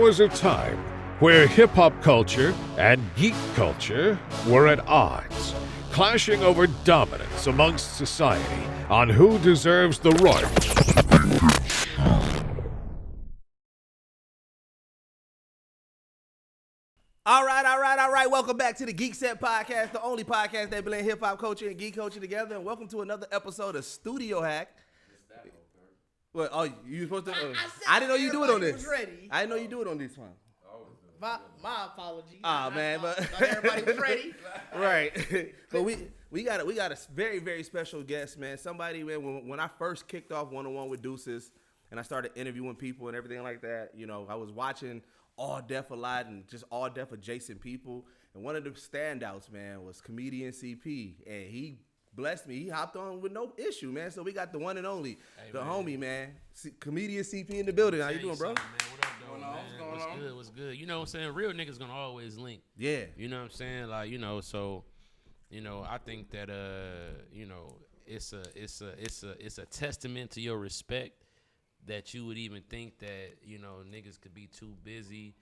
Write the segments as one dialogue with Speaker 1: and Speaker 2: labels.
Speaker 1: was a time where hip-hop culture and geek culture were at odds, clashing over dominance amongst society on who deserves the right.
Speaker 2: All right. Welcome back to the Geekset podcast, the only podcast that blend hip-hop culture and geek culture together. And welcome to another episode of Studio Hack. What? Oh, you supposed to? I didn't know you do it on this. I didn't know you do it on this one.
Speaker 3: My apologies.
Speaker 2: Man, but
Speaker 3: everybody was ready.
Speaker 2: Right. But we got a very, very special guest, man. Somebody, man, when I first kicked off one-on-one with Deuces and I started interviewing people and everything like that, you know, I was watching All Def a lot and just All Def adjacent people. And one of the standouts, man, was comedian CP. And he blessed me. He hopped on with no issue, man. So we got the one and only, homie, man. Comedian CP in the building. How you doing, bro?
Speaker 4: Man, what up, though, man? What's good? You know what I'm saying? Real niggas gonna always link.
Speaker 2: Yeah.
Speaker 4: You know what I'm saying? Like, you know, so, you know, I think that you know, it's a testament to your respect that you would even think that, you know, niggas could be too busy.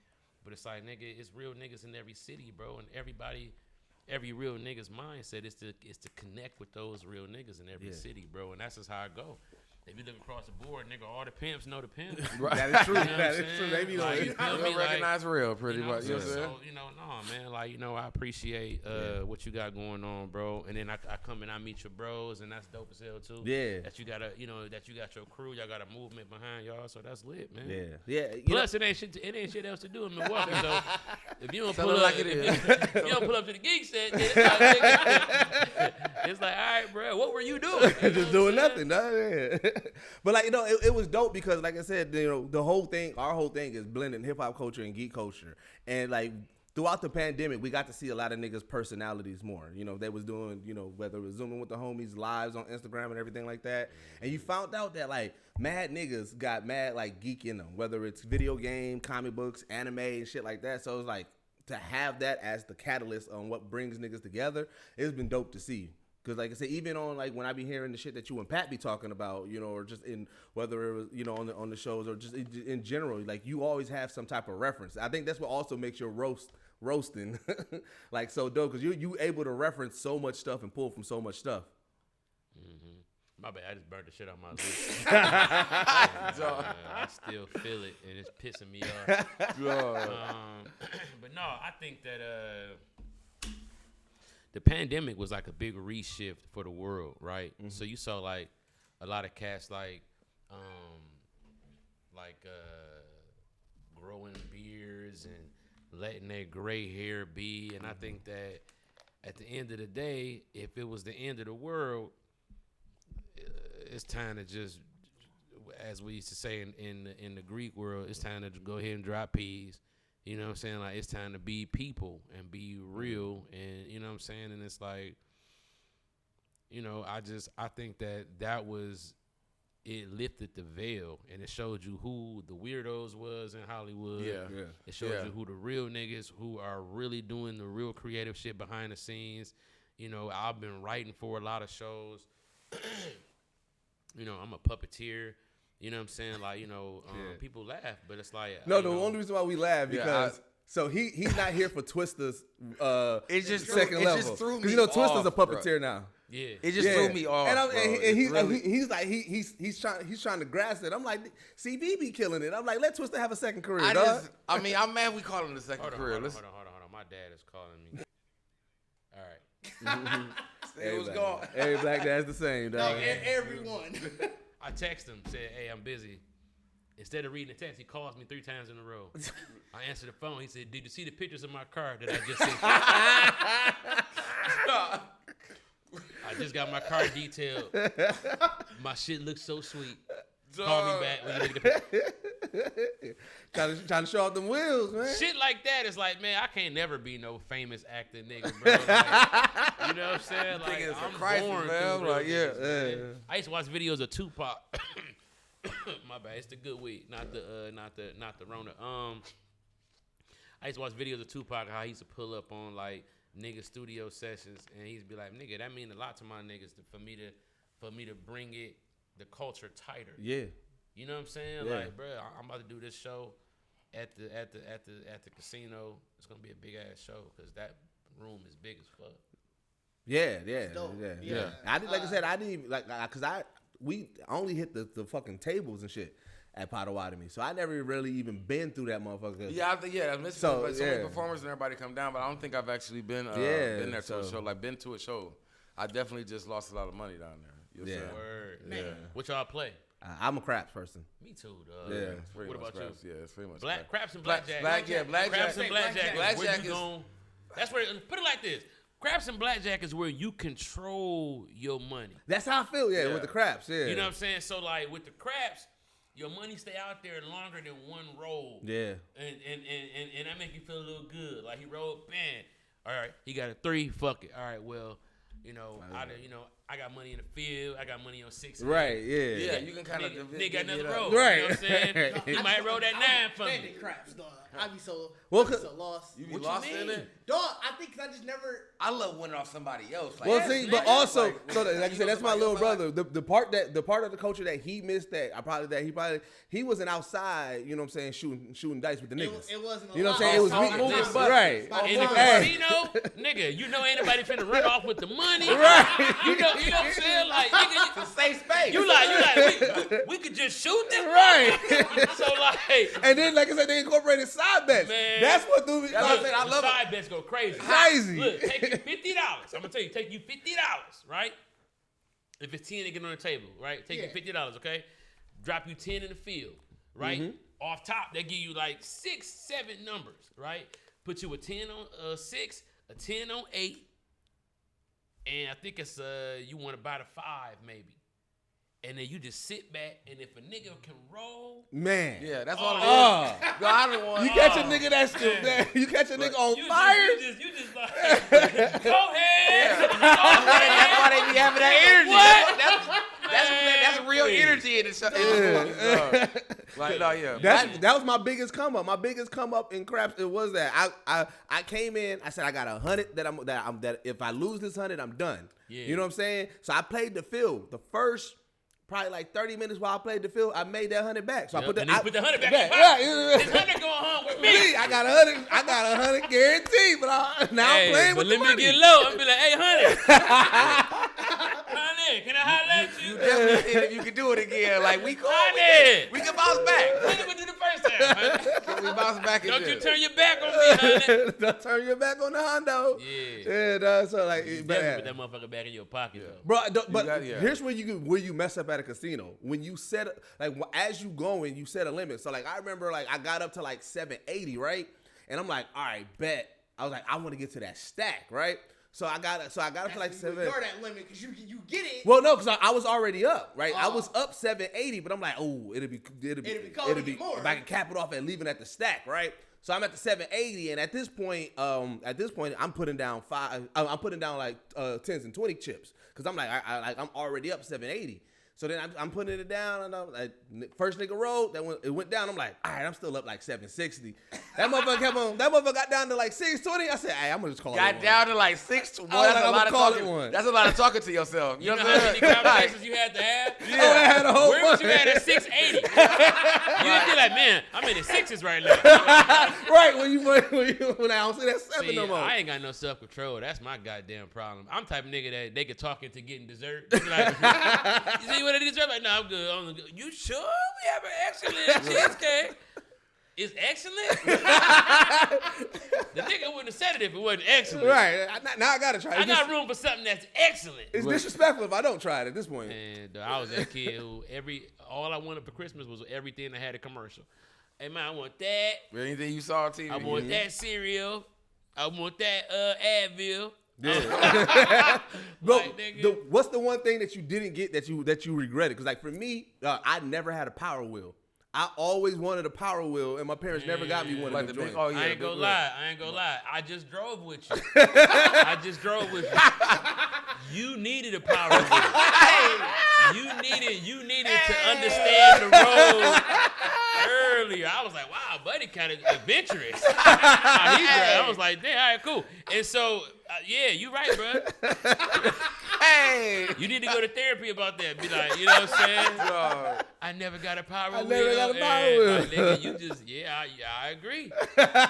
Speaker 4: But it's like, nigga, it's real niggas in every city, bro, and every real nigga's mindset is to connect with those real niggas in every city, bro, and that's just how I go. If you look across the board, nigga, all the pimps know the pimps.
Speaker 2: Right. That is true.
Speaker 4: You know
Speaker 2: that is true. They be
Speaker 4: like,
Speaker 2: you
Speaker 4: don't
Speaker 5: recognize real pretty much.
Speaker 4: You know what I'm saying? So, you know, no, man, like, you know, I appreciate what you got going on, bro. And then I come and I meet your bros, and that's dope as hell too. Yeah. That you got your crew, y'all got a movement behind y'all, so that's lit, man.
Speaker 2: Yeah. Yeah.
Speaker 4: Plus, it ain't shit else to do in Milwaukee. So if you don't pull up, if you don't pull up to the Geekset, it's like, all right, bro, what were you doing? You
Speaker 2: just doing nothing, But like, you know, it was dope because, like I said, you know, our whole thing is blending hip hop culture and geek culture, and like throughout the pandemic, we got to see a lot of niggas' personalities more. You know, they was doing, you know, whether it was Zooming with the homies, lives on Instagram and everything like that, and you found out that like mad niggas got mad like geek in them, whether it's video game, comic books, anime, and shit like that. So it's like to have that as the catalyst on what brings niggas together, it's been dope to see. Because, like I said, even on, like, when I be hearing the shit that you and Pat be talking about, you know, or just in, whether it was, you know, on the shows or just in general, like, you always have some type of reference. I think that's what also makes your roasting, like, so dope. Because you able to reference so much stuff and pull from so much stuff.
Speaker 4: Mm-hmm. My bad, I just burnt the shit out my lips. I still feel it, and it's pissing me off. But no, I think that... the pandemic was like a big reshift for the world, right? Mm-hmm. So you saw like a lot of cats like growing beards and letting their gray hair be. And I think that at the end of the day, if it was the end of the world, it's time to just, as we used to say in the Greek world, it's time to go ahead and drop peas. You know what I'm saying? Like, it's time to be people and be real. And, you know what I'm saying? And it's like, you know, I think that was, it lifted the veil and it showed you who the weirdos was in Hollywood. Yeah. It showed you who the real niggas who are really doing the real creative shit behind the scenes. You know, I've been writing for a lot of shows. You know, I'm a puppeteer. You know what I'm saying? Like, you know, people laugh, but it's like...
Speaker 2: No, the only reason why we laugh because... So he's not here for Twista's
Speaker 5: it's just
Speaker 2: second level.
Speaker 5: It just threw me
Speaker 2: because, you know,
Speaker 5: off,
Speaker 2: Twista's a puppeteer now.
Speaker 4: Yeah.
Speaker 5: It just threw me off,
Speaker 2: he's trying to grasp it. I'm like, CB be killing it. I'm like, let Twista have a second career,
Speaker 5: I'm mad we call him the second career.
Speaker 4: Hold on. My dad is calling me. All right.
Speaker 5: It was gone.
Speaker 2: Every black dad's the same, dog.
Speaker 3: Everyone.
Speaker 4: I text him, said, hey, I'm busy. Instead of reading the text, he calls me 3 times in a row. I answered the phone. He said, did you see the pictures of my car that I just sent you? I just got my car detailed. My shit looks so sweet. Call me back when you look at the
Speaker 2: trying to show off them wheels, man.
Speaker 4: Shit like that is like, man, I can't never be no famous actor nigga, bro. Like, you know what I'm saying? Like, I'm born through
Speaker 2: like,
Speaker 4: man. I used to watch videos of Tupac. My bad, it's the good weed, not the Rona. I used to watch videos of Tupac, how he used to pull up on like nigga studio sessions, and he'd be like, nigga, that mean a lot to my niggas for me to bring the culture tighter.
Speaker 2: Yeah.
Speaker 4: You know what I'm saying?
Speaker 2: Yeah.
Speaker 4: Like, bro, I'm about to do this show. at the casino, it's gonna be a big ass show because that room is big as fuck.
Speaker 2: Yeah. I did, like I said, I didn't even, cause we only hit the fucking tables and shit at Potawatomi, so I never really even been through that motherfucker.
Speaker 5: Yeah, I missed so many performers and everybody come down, but I don't think I've actually been there to a show. Like been to a show. I definitely just lost a lot of money down there.
Speaker 2: Yeah.
Speaker 4: Word.
Speaker 2: Yeah.
Speaker 4: What y'all play?
Speaker 2: I'm a craps person.
Speaker 4: Me too, dog.
Speaker 2: Yeah.
Speaker 4: What about
Speaker 5: craps.
Speaker 4: you?
Speaker 5: Yeah, it's pretty much
Speaker 4: Craps and blackjack.
Speaker 5: Blackjack.
Speaker 4: Craps and blackjack.
Speaker 5: Blackjack is.
Speaker 4: That's where. Put it like this. Craps and blackjack is where you control your money.
Speaker 2: That's how I feel. Yeah, with the craps. Yeah.
Speaker 4: You know what I'm saying? So like with the craps, your money stay out there longer than one roll.
Speaker 2: Yeah.
Speaker 4: And that make you feel a little good. Like he rolled, bang. All right, he got a 3. Fuck it. All right, well, I got money in the field. I got money on 6.
Speaker 2: Right. Yeah.
Speaker 5: Yeah, you can kind of.
Speaker 4: Nigga got another roll.
Speaker 2: Right.
Speaker 4: You know what I'm saying? He might roll that 9 for me.
Speaker 3: Standing craps, dog. I be so lost.
Speaker 5: You be lost in it?
Speaker 3: Dog, I think 'cause I just never.
Speaker 5: I love winning off somebody else. Like,
Speaker 2: Well, see, but also, like I said, that's my little
Speaker 5: somebody
Speaker 2: brother. The part of the culture that he missed he wasn't outside. You know what I'm saying? Shooting dice with the niggas.
Speaker 3: It wasn't.
Speaker 2: You know what I'm saying? It was
Speaker 5: moving,
Speaker 2: right.
Speaker 4: In the casino, nigga, you know ain't nobody finna run off with the money.
Speaker 2: Right.
Speaker 4: You know what I'm saying? Like, nigga,
Speaker 5: it's a safe space.
Speaker 4: you like, we could just shoot this.
Speaker 2: Right.
Speaker 4: So like,
Speaker 2: And then, like I said, they incorporated side bets.
Speaker 4: Man.
Speaker 2: That's what threw me.
Speaker 5: That's what I said. I love it.
Speaker 4: side bets go crazy.
Speaker 2: Crazy.
Speaker 4: Look, take you $50. I'm gonna tell you, take you $50, right? If it's 10 to get on the table, right? Take you $50, okay? Drop you 10 in the field, right?
Speaker 2: Mm-hmm.
Speaker 4: Off top, they give you like 6, 7 numbers, right? Put you a 10 on 6, a 10 on 8, and I think it's you want to buy the 5 maybe. And then you just sit back, and if a nigga can roll,
Speaker 2: Man.
Speaker 5: Yeah, that's all it is. No, I don't want.
Speaker 2: You catch a nigga that's still there. You catch a nigga on fire.
Speaker 4: You just like, go ahead.
Speaker 5: That's why they be having that energy.
Speaker 4: What?
Speaker 5: That's real energy in the show. Like, no, yeah.
Speaker 2: That was my biggest come up. My biggest come up in craps. It was that I came in. I said I got 100 that if I lose this 100, I'm done.
Speaker 4: Yeah.
Speaker 2: You know what I'm saying? So I played the field. The first probably like 30 minutes while I played the field, I made that 100 back. So I put the 100 back.
Speaker 4: This 100 going home with me.
Speaker 2: I got 100 guaranteed. But now I'm playing with the money.
Speaker 4: But let me get low. I'm be like, hey, 100. Honey, can I holler at you?
Speaker 5: You definitely did if you could do it again. Like, we cool. We can bounce back.
Speaker 4: What did we do the first time, honey?
Speaker 5: We bounce back.
Speaker 4: Don't you turn your back on me, honey.
Speaker 2: Don't turn your back on the Hondo.
Speaker 4: Yeah.
Speaker 2: So like,
Speaker 4: You definitely put that motherfucker back in your pocket, though.
Speaker 2: Bro, but here's where you mess up at a casino. When you set like as you going, you set a limit. So like I remember like I got up to like 780, right? And I'm like, all right, bet. I was like, I want to get to that stack, right? So I got up to like 7.
Speaker 3: Ignore that limit because you get it.
Speaker 2: Well, no, because I was already up, right? I was up 780, but I'm like, oh, it'll be
Speaker 3: more
Speaker 2: if I can cap it off at leaving at the stack, right? So I'm at the 780, and at this point, I'm putting down I'm putting down like 10s and 20 chips because I'm like, I'm already up 780. So then I'm putting it down, and I'm like, first nigga rolled, it went down. I'm like, all right, I'm still up like 760. That motherfucker got down to like 620. I said, hey, I'm gonna just call it one.
Speaker 5: Got down to like 620.
Speaker 2: That's a lot of talking.
Speaker 5: That's a lot of talking to yourself.
Speaker 4: You know how many conversations you had to have?
Speaker 2: Yeah. I had a whole
Speaker 4: Where was you at 680? You just be like, man, I'm in the 6s right now.
Speaker 2: Right, when I don't see that 7 no more.
Speaker 4: I ain't got no self-control. That's my goddamn problem. I'm the type of nigga that they could talk into getting dessert. Like, you see what it is? Like, no, I'm good. You sure we have an excellent cheesecake? It's excellent? The nigga wouldn't have said it if it wasn't excellent.
Speaker 2: Right. Now I got to try it.
Speaker 4: I got room for something that's excellent.
Speaker 2: It's disrespectful if I don't try it at this point.
Speaker 4: And I was that kid who all I wanted for Christmas was everything that had a commercial. Hey, man, I want that.
Speaker 5: Anything you saw on TV.
Speaker 4: I want that cereal. I want that Advil.
Speaker 2: Yeah.
Speaker 4: Like,
Speaker 2: what's the one thing that you didn't get that you regretted? Because like for me, I never had a Power Wheel. I always wanted a Power Wheel, and my parents never got me one of them joints.
Speaker 4: I ain't gonna lie. I just drove with you. You needed a Power Wheel. You needed to understand the road earlier. I was like, wow, buddy, kind of adventurous. I was like, damn, all right, cool. And so, yeah, you right, bro.
Speaker 5: Hey,
Speaker 4: You need need to go to therapy about that. Be like, you know what I'm saying? I never got a power wheel.
Speaker 2: I never got a power wheel.
Speaker 4: Like, nigga, you just, I agree.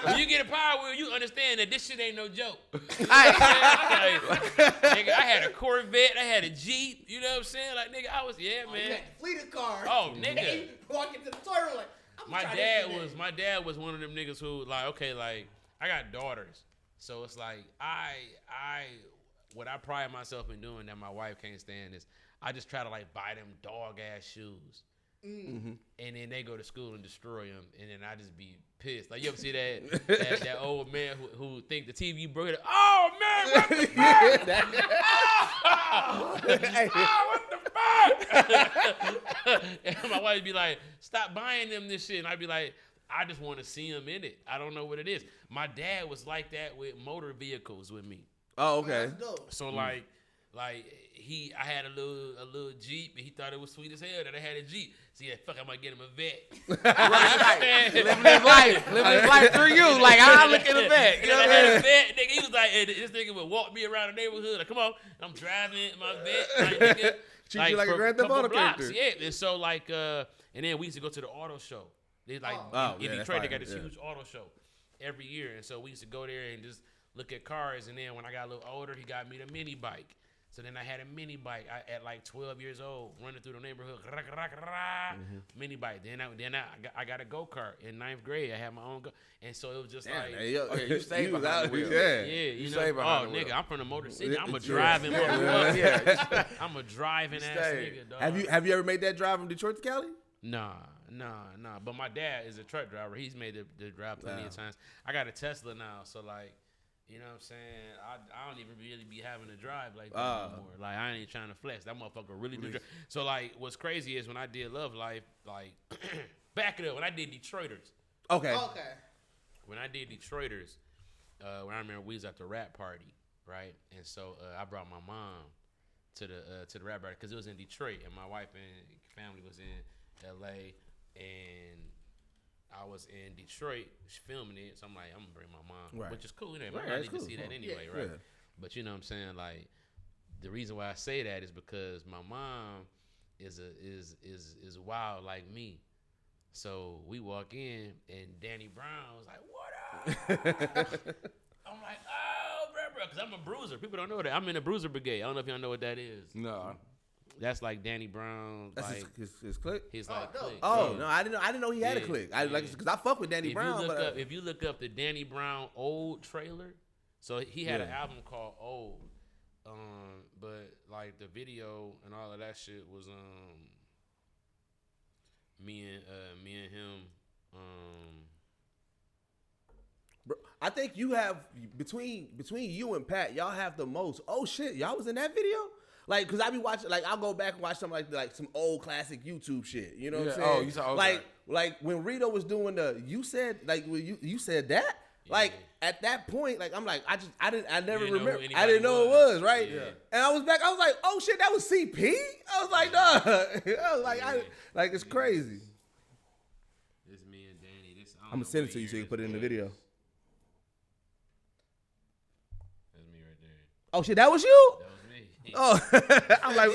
Speaker 4: When you get a power wheel, you understand that this shit ain't no joke. You know what I'm saying? Like, nigga, I had a Corvette, I had a Jeep. You know what I'm saying? Like, nigga, I was, man.
Speaker 3: You had to fleet a car.
Speaker 4: Oh, nigga.
Speaker 3: You walk into the store like,
Speaker 4: My dad was one of them niggas who, like, okay, like, I got daughters. So it's like, what I pride myself in doing that my wife can't stand is I just try to like buy them dog ass shoes. Mm-hmm. And then they go to school and destroy them, and then I just be pissed. Like, you ever see that old man who think the TV broke it? Oh man, what the fuck? What the fuck? And my wife be like, stop buying them this shit, and I'd be like, I just want to see them in it. I don't know what it is. My dad was like that with motor vehicles with me.
Speaker 2: Oh, okay.
Speaker 3: So
Speaker 4: I had a little Jeep, and he thought it was sweet as hell that I had a Jeep. So yeah, fuck, I might get him a vet.
Speaker 5: Right. Living his life through you. Like, I look at a vet. You know what I mean?
Speaker 4: A vet, nigga. He was like, this nigga would walk me around the neighborhood. Like, come on, I'm driving my vet. Like, nigga,
Speaker 2: Treat you like a Grand Theft Auto character.
Speaker 4: Yeah, and so like, and then we used to go to the auto show. They like in Detroit, they got this huge auto show every year, and so we used to go there and just look at cars. And then when I got a little older, he got me the mini bike. So then I had a mini bike at like 12 years old, running through the neighborhood, mini bike. Then I got a go-kart in 9th grade. I had my own and so it was just
Speaker 5: you stayed behind the wheel.
Speaker 4: Yeah, you stayed behind the wheel. Nigga, I'm from the Motor City. I'm a driving motherfucker. I'm a driving ass nigga, dog.
Speaker 2: Have you ever made that drive from Detroit to Cali?
Speaker 4: Nah. But my dad is a truck driver. He's made the drive plenty of times. I got a Tesla now, so like, you know what I'm saying? I don't even really be having to drive like that anymore. Like, I ain't trying to flex. That motherfucker really do drive. So like, what's crazy is when I did LoveLife, like, back it up, when I did Detroiters.
Speaker 2: Okay.
Speaker 4: When I did Detroiters, when I remember we was at the rap party, right? And so I brought my mom to the rap party because it was in Detroit, and my wife and family was in LA, and I was in Detroit filming it, so I'm like, I'm gonna bring my mom, which is cool. You know, my mom need to see that anyway, right? Yeah. But you know what I'm saying? Like, the reason why I say that is because my mom is wild like me. So we walk in, and Danny Brown was like, "What up?" I'm like, "Oh, bro," because I'm a bruiser. People don't know that. I'm in the bruiser brigade. I don't know if y'all know what that is.
Speaker 5: No.
Speaker 4: That's like Danny Brown.
Speaker 2: That's
Speaker 4: like
Speaker 2: his clique.
Speaker 4: His like clique.
Speaker 2: Oh no, I didn't know he had a clique. Because I fuck with Danny Brown.
Speaker 4: If you look up the Danny Brown old trailer, so he had an album called Old, but like the video and all of that shit was me and him.
Speaker 2: Bro, I think you have between you and Pat, y'all have the most. Oh shit, y'all was in that video. Like, cause I be watching, like, I'll go back and watch some like some old classic YouTube shit. You know what I'm saying?
Speaker 5: Oh, you saw
Speaker 2: like when Rito was doing you said that. Like at that point, like I'm like I never remember. I didn't know it was right. Yeah. And I was back. I was like, oh shit, that was CP. I was like, nah. I was like, it's crazy.
Speaker 4: It's me and Danny.
Speaker 2: I'm gonna send it to you so you can put it in the video.
Speaker 4: That's me right there.
Speaker 2: Oh shit, that was you. Oh, I'm like,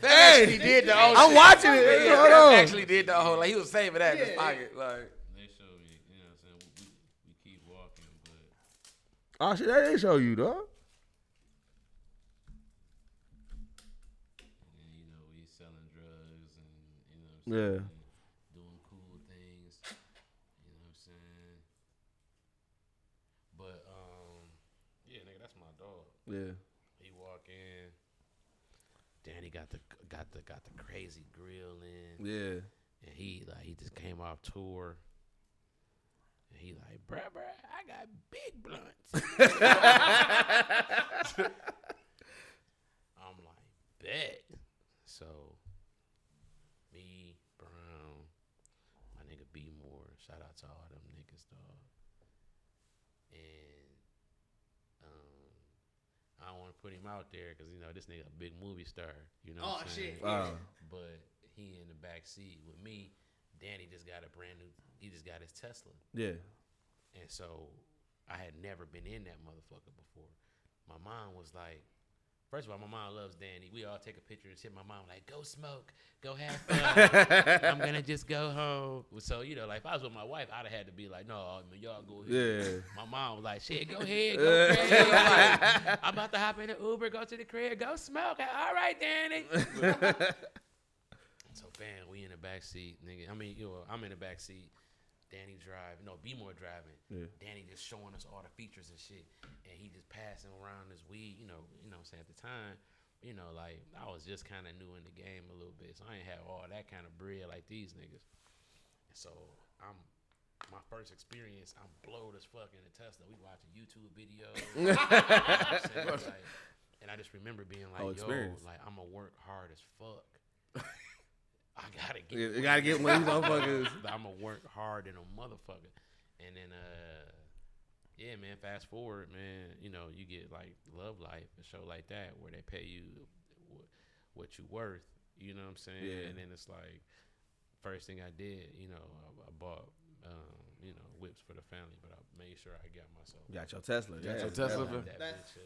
Speaker 2: hey,
Speaker 5: he did the whole
Speaker 2: I'm watching it.
Speaker 5: Hold on. Actually did the whole, like, he was saving that in his pocket. Like,
Speaker 4: they show me, you know what I'm saying? We keep walking, but.
Speaker 2: Oh shit, that didn't show you, dog.
Speaker 4: And you know, we selling drugs and, you know what I'm saying? Doing cool things. You know what I'm saying? But, yeah, nigga, that's my dog.
Speaker 2: Yeah.
Speaker 4: He walk in. Danny got the crazy grill in. Yeah. And he just came off tour. And he like, bruh, I got big blunts. I'm like, bet. So me, Brown, my nigga B Moore, shout out to all them niggas, dog. And I don't want to put him out there because, you know, this nigga a big movie star. You know what I'm saying? But he in the back seat with me. Danny just got he just got his Tesla. Yeah. And so I had never been in that motherfucker before. My mom was like, First of all, my mom loves Danny. We all take a picture and shit. My mom like, go smoke, go have fun. I'm gonna just go home. So like if I was with my wife, I'd have had to be like, no, y'all go ahead. Yeah. My mom was like, shit, go ahead, go crazy. Like, I'm about to hop in the Uber, go to the crib, go smoke. All right, Danny. So bam, we in the back seat, nigga. I'm in the back seat. Danny driving, B-more driving. Yeah. Danny just showing us all the features and shit, and he just passing around his weed. You know what I'm saying, at the time, like I was just kind of new in the game a little bit, so I ain't have all that kind of bread like these niggas. So my first experience, I'm blowed as fuck in the Tesla. We watching YouTube videos, and I just remember being like, like I'm gonna work hard as fuck. I gotta get one of these motherfuckers. I'm gonna work hard in a motherfucker, and then yeah, man. Fast forward, man. You get like LoveLife, a show like that where they pay you what you worth. You know what I'm saying? Yeah. And then it's like first thing I did, I bought whips for the family, but I made sure I got myself.
Speaker 2: Got your Tesla.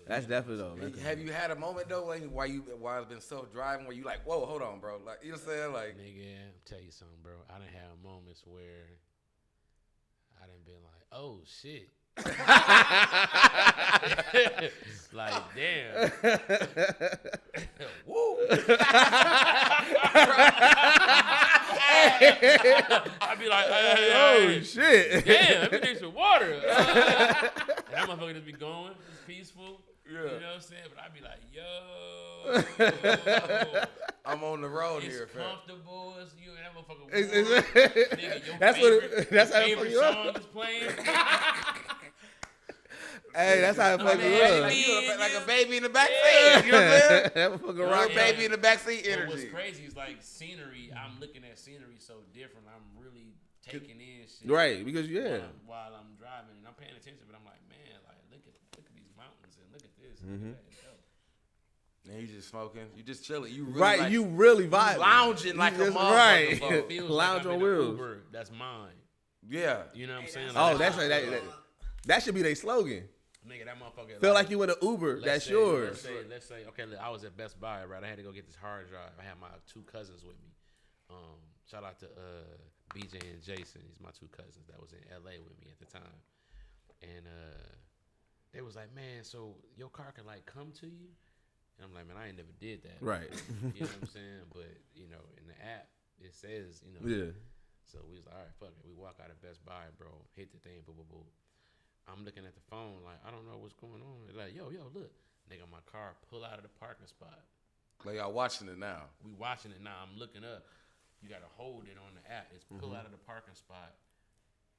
Speaker 5: That's
Speaker 2: definitely though. Man.
Speaker 5: Have you had a moment though while it's been self-driving where you like, whoa, hold on, bro? Like, you know what I'm saying? Like,
Speaker 4: nigga, I'll tell you something, bro. I done have moments where I done been like, oh shit. Like, damn. Woo. I'd be like, hey,
Speaker 2: shit.
Speaker 4: Damn, let me drink some water. And that motherfucker just be going. It's peaceful. Yeah. You know what I'm saying? But I'd be like, yo.
Speaker 5: I'm on the road here.
Speaker 4: It's comfortable. It's you and that motherfucker. Nigga, that's how favorite song is playing.
Speaker 2: Hey, that's how it fucking was.
Speaker 5: Like a baby in the backseat. You know what I'm saying?
Speaker 2: That motherfucker rock
Speaker 5: baby in the backseat energy.
Speaker 4: What's crazy is like scenery. I'm looking at scenery so different. I'm really taking in shit.
Speaker 2: Right, because
Speaker 4: while I'm driving and I'm paying attention, but I'm like, man, like look at these mountains and look at this. Mm-hmm.
Speaker 5: And you just smoking. You just chilling. You really
Speaker 2: right. You really vibing.
Speaker 5: Lounging like a motherfucker.
Speaker 2: Right. Lounge on wheels.
Speaker 4: Uber, that's mine.
Speaker 5: Yeah.
Speaker 4: You know what I'm saying?
Speaker 2: Like, that's like that should be their slogan.
Speaker 4: Nigga, that motherfucker.
Speaker 2: Feel like you in an Uber. That's yours.
Speaker 4: Let's say, okay, I was at Best Buy, right? I had to go get this hard drive. I had my two cousins with me. Shout out to BJ and Jason. These my two cousins that was in LA with me at the time. And they was like, man, so your car can like come to you? And I'm like, man, I ain't never did that.
Speaker 2: Right.
Speaker 4: You know what I'm saying? But, in the app, it says,
Speaker 2: Yeah.
Speaker 4: So we was like, all right, fuck it. We walk out of Best Buy, bro. Hit the thing, boom, boom, boom. I'm looking at the phone like, I don't know what's going on. They're like, yo, look. Nigga, my car pull out of the parking spot.
Speaker 5: Like, y'all watching it now.
Speaker 4: We watching it now. I'm looking up. You got to hold it on the app. It's pull out of the parking spot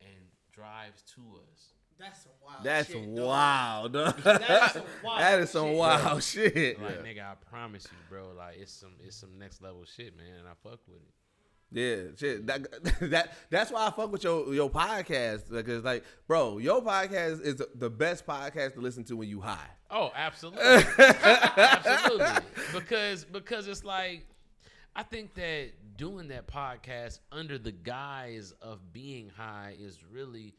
Speaker 4: and drives to us.
Speaker 3: That's some wild
Speaker 2: That's
Speaker 3: shit,
Speaker 2: wild, dog.
Speaker 3: That's some wild
Speaker 2: That is some
Speaker 3: shit.
Speaker 2: wild shit.
Speaker 4: Like, nigga, I promise you, bro. Like, it's some next level shit, man, and I fuck with it.
Speaker 2: Yeah, shit. That's why I fuck with your podcast, because like, bro, your podcast is the best podcast to listen to when you high.
Speaker 4: Oh, absolutely, absolutely. Because it's like, I think that doing that podcast under the guise of being high is really,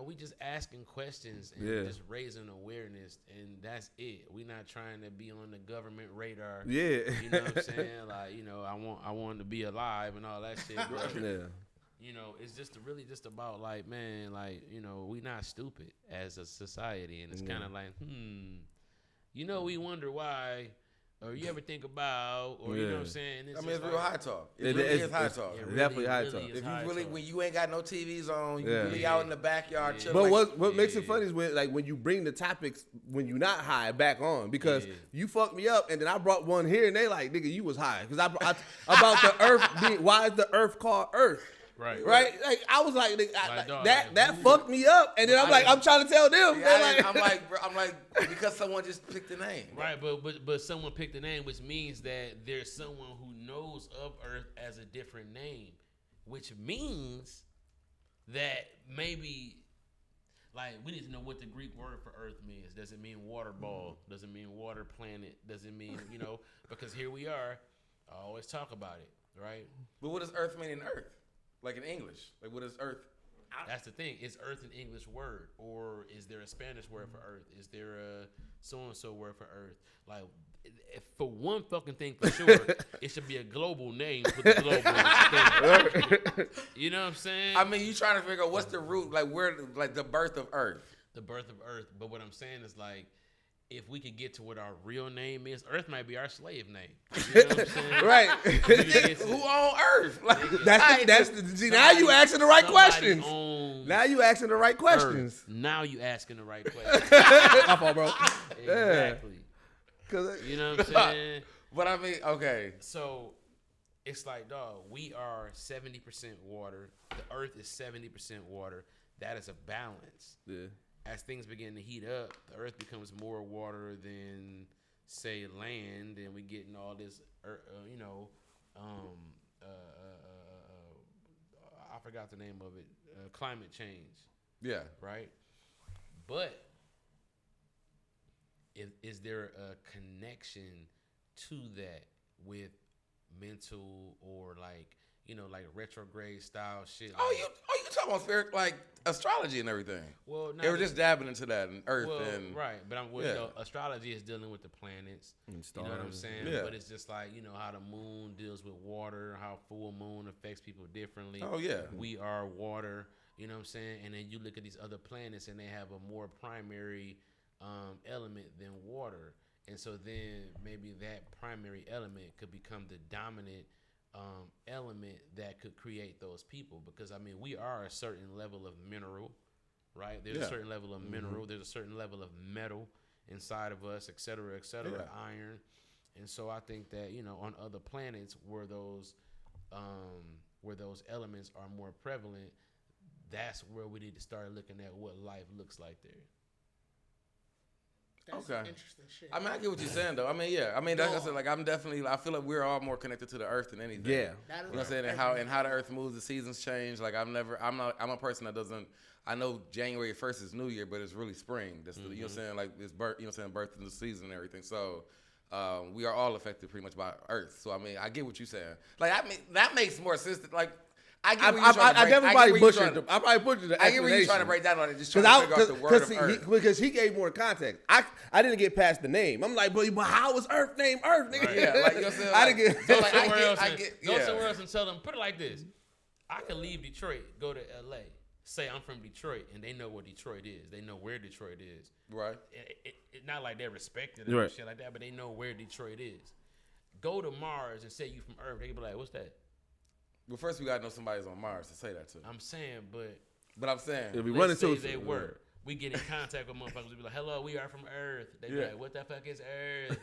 Speaker 4: we just asking questions and just raising awareness, and that's it. We not trying to be on the government radar.
Speaker 2: Yeah.
Speaker 4: You know what I'm saying? Like, I want to be alive and all that shit. But, it's just really just about like, man, like, we not stupid as a society, and it's kind of like, we wonder why. Or you ever think about, or you know what I'm saying?
Speaker 5: It's real high talk. It really is high talk.
Speaker 2: It's definitely high talk.
Speaker 5: If you really, when you ain't got no TVs on, you really out in the backyard chilling.
Speaker 2: But what makes it funny is when you bring the topics when you're not high back on, because you fucked me up, and then I brought one here, and they like, nigga, you was high, because I about the Earth being, why is the Earth called Earth?
Speaker 4: Right.
Speaker 2: Like I was like, that fucked me up, and then I'm trying to tell them.
Speaker 5: Yeah, I'm like, because someone just picked the name.
Speaker 4: Right, but someone picked the name, which means that there's someone who knows of Earth as a different name, which means that maybe, like, we need to know what the Greek word for Earth means. Does it mean water ball? Does it mean water planet? Does it mean, because here we are, I always talk about it, right?
Speaker 5: But what does Earth mean in Earth? Like in English, like what is Earth?
Speaker 4: That's the thing. Is Earth an English word, or is there a Spanish word for Earth? Is there a so-and-so word for Earth? Like, for one fucking thing for sure, it should be a global name for the global thing. You know what I'm saying?
Speaker 5: I mean, you trying to figure out what's the root, like where, like the birth of Earth.
Speaker 4: The birth of Earth. But what I'm saying is like, if we could get to what our real name is, Earth might be our slave name. You know what I'm saying?
Speaker 2: Right.
Speaker 5: Who on Earth? Like,
Speaker 2: See, now you asking the right questions. Now you asking the right
Speaker 4: Earth.
Speaker 2: questions.
Speaker 4: Now you asking the right questions.
Speaker 2: My fault, bro.
Speaker 4: Exactly. You know what I'm saying?
Speaker 5: But I mean, okay.
Speaker 4: So it's like, dog, we are 70% water. The Earth is 70% water. That is a balance. Yeah. As things begin to heat up, the Earth becomes more water than, say, land, and we getting all this, I forgot the name of it, climate change.
Speaker 5: Yeah.
Speaker 4: Right? But is there a connection to that with mental or like retrograde style shit?
Speaker 5: Oh, you talking about spirit, like astrology and everything? Well, they were just dabbing into that and Earth and
Speaker 4: right. But astrology is dealing with the planets. And stars, you know what I'm saying? Yeah. But it's just like how the moon deals with water, how full moon affects people differently.
Speaker 5: Oh yeah,
Speaker 4: we are water. You know what I'm saying? And then you look at these other planets and they have a more primary element than water, and so then maybe that primary element could become the dominant element that could create those people, because I mean we are a certain level of mineral, right? There's a certain level of mineral, there's a certain level of metal inside of us, et cetera, iron. And so I think that on other planets where those elements are more prevalent, that's where we need to start looking at what life looks like there.
Speaker 3: That's interesting shit.
Speaker 5: I mean, I get what you're saying, though. I mean, yeah. I mean, like I said, like I feel like we're all more connected to the Earth than anything.
Speaker 2: Yeah.
Speaker 5: You know what I'm saying? And how the Earth moves, the seasons change. Like I'm a person that doesn't. I know January 1st is New Year, but it's really spring. That's the, you know what I'm saying? Like it's birth. You know what I'm saying? Birth in the season and everything. So. We are all affected pretty much by Earth. So I mean, I get what you're saying. Like I mean, that makes more sense. Like. I get what you're trying to break. I probably butchered the explanation. I get what you're trying to break down on it. Just trying to figure out the word of Earth.
Speaker 2: Because he gave more context. I didn't get past the name. I'm like, but how is Earth named Earth, nigga?
Speaker 5: Right. Yeah, like you know what I'm saying?
Speaker 2: I didn't get.
Speaker 4: Go somewhere else and tell them. Put it like this: I could leave Detroit, go to LA, say I'm from Detroit, and they know what Detroit is. They know where Detroit is.
Speaker 5: Right.
Speaker 4: It not like they're respected and shit like that, but they know where Detroit is. Go to Mars and say you from Earth. They can be like, what's that?
Speaker 5: Well, first we gotta know somebody's on Mars to say that to.
Speaker 4: I'm saying,
Speaker 5: but I'm saying
Speaker 2: if we run into
Speaker 4: they were. We get in contact with motherfuckers. We be like, "Hello, we are from Earth." They be like, "What the fuck is Earth?"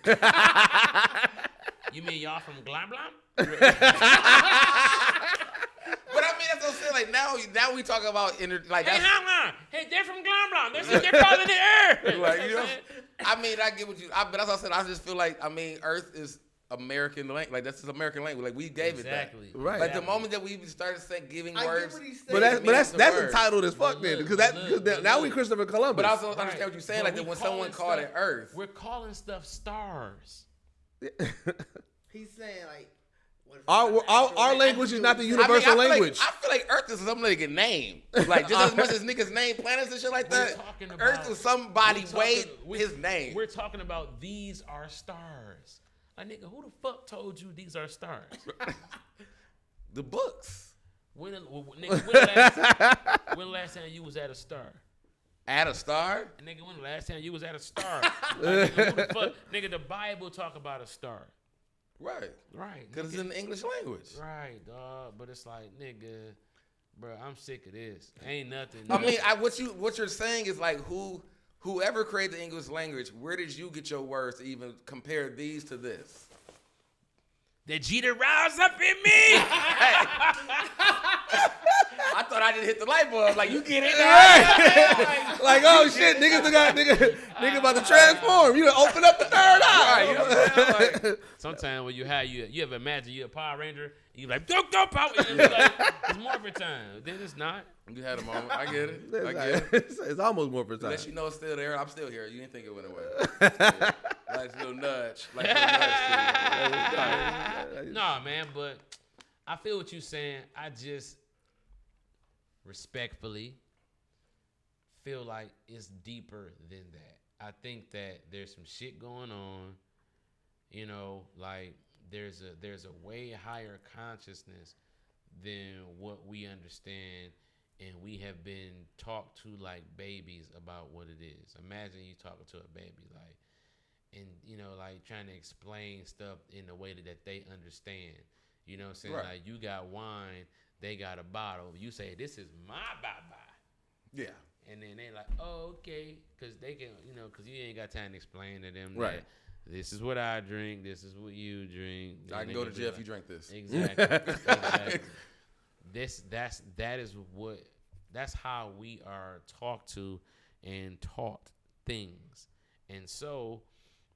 Speaker 4: You mean y'all from Glom Glom?
Speaker 5: But I mean, that's what I'm saying. Like now we talk about like.
Speaker 4: Hey, hey, they're from Glom Glom. They're calling the Earth.
Speaker 5: Like you know, I mean, I get what you. But that's what I said. I just feel like Earth is American language, like that's just American language. Like we gave it that,
Speaker 2: right?
Speaker 5: Like the moment that we started giving words,
Speaker 2: but that's entitled as fuck then, because now we Christopher Columbus.
Speaker 5: But I also understand what you're saying. Like that when someone called it Earth,
Speaker 4: we're calling stuff stars.
Speaker 3: He's saying like
Speaker 2: our language is not the universal language.
Speaker 5: I feel like Earth is some nigga name. Like just as much as niggas name planets and shit like that. Earth is somebody his name.
Speaker 4: We're talking about these are stars. Like, nigga, who the fuck told you these are stars?
Speaker 5: The books.
Speaker 4: When the last time you was at a star?
Speaker 5: At a star?
Speaker 4: Nigga, when the last time you was at a star? Like, nigga, who the fuck? Nigga, the Bible talk about a star.
Speaker 5: Right. Because it's in the English language.
Speaker 4: Right, dog. But it's like, nigga, bro, I'm sick of this. Ain't nothing.
Speaker 5: I mean, what you're saying is like whoever created the English language, where did you get your words to even compare these to this?
Speaker 4: That Jeter rouse up in me.
Speaker 5: I thought I didn't hit the light bulb. Like, you get it?
Speaker 2: Right. Like, oh shit, nigga about to transform. You done open up the third eye.
Speaker 5: Right, you know what I'm saying? Like,
Speaker 4: sometimes when you ever imagine you're a Power Ranger, you like, go power. And like, it's Morphin time. Then it's not.
Speaker 5: You had a moment. I get it.
Speaker 2: It's almost Morphin time.
Speaker 5: Unless you know it's still there. I'm still here. You didn't think it went away. Like a little nudge.
Speaker 4: Nah, man, but I feel what you're saying. I just respectfully feel like it's deeper than that. I think that there's some shit going on you know, like there's a way higher consciousness than what we understand, and we have been talked to like babies about what it is. Imagine you talking to a baby, like, and you know, like trying to explain stuff in a way that they understand. You know what I'm saying?
Speaker 5: Right.
Speaker 4: Like, you got wine, they got a bottle. You say, this is my bye-bye.
Speaker 5: Yeah.
Speaker 4: And then they like, oh, okay. Because they can, you know, because you ain't got time to explain to them
Speaker 2: Right.
Speaker 4: that this is what I drink, this is what you drink.
Speaker 5: I can go to jail if you drink this.
Speaker 4: Exactly. Exactly. That's how we are talked to and taught things. And so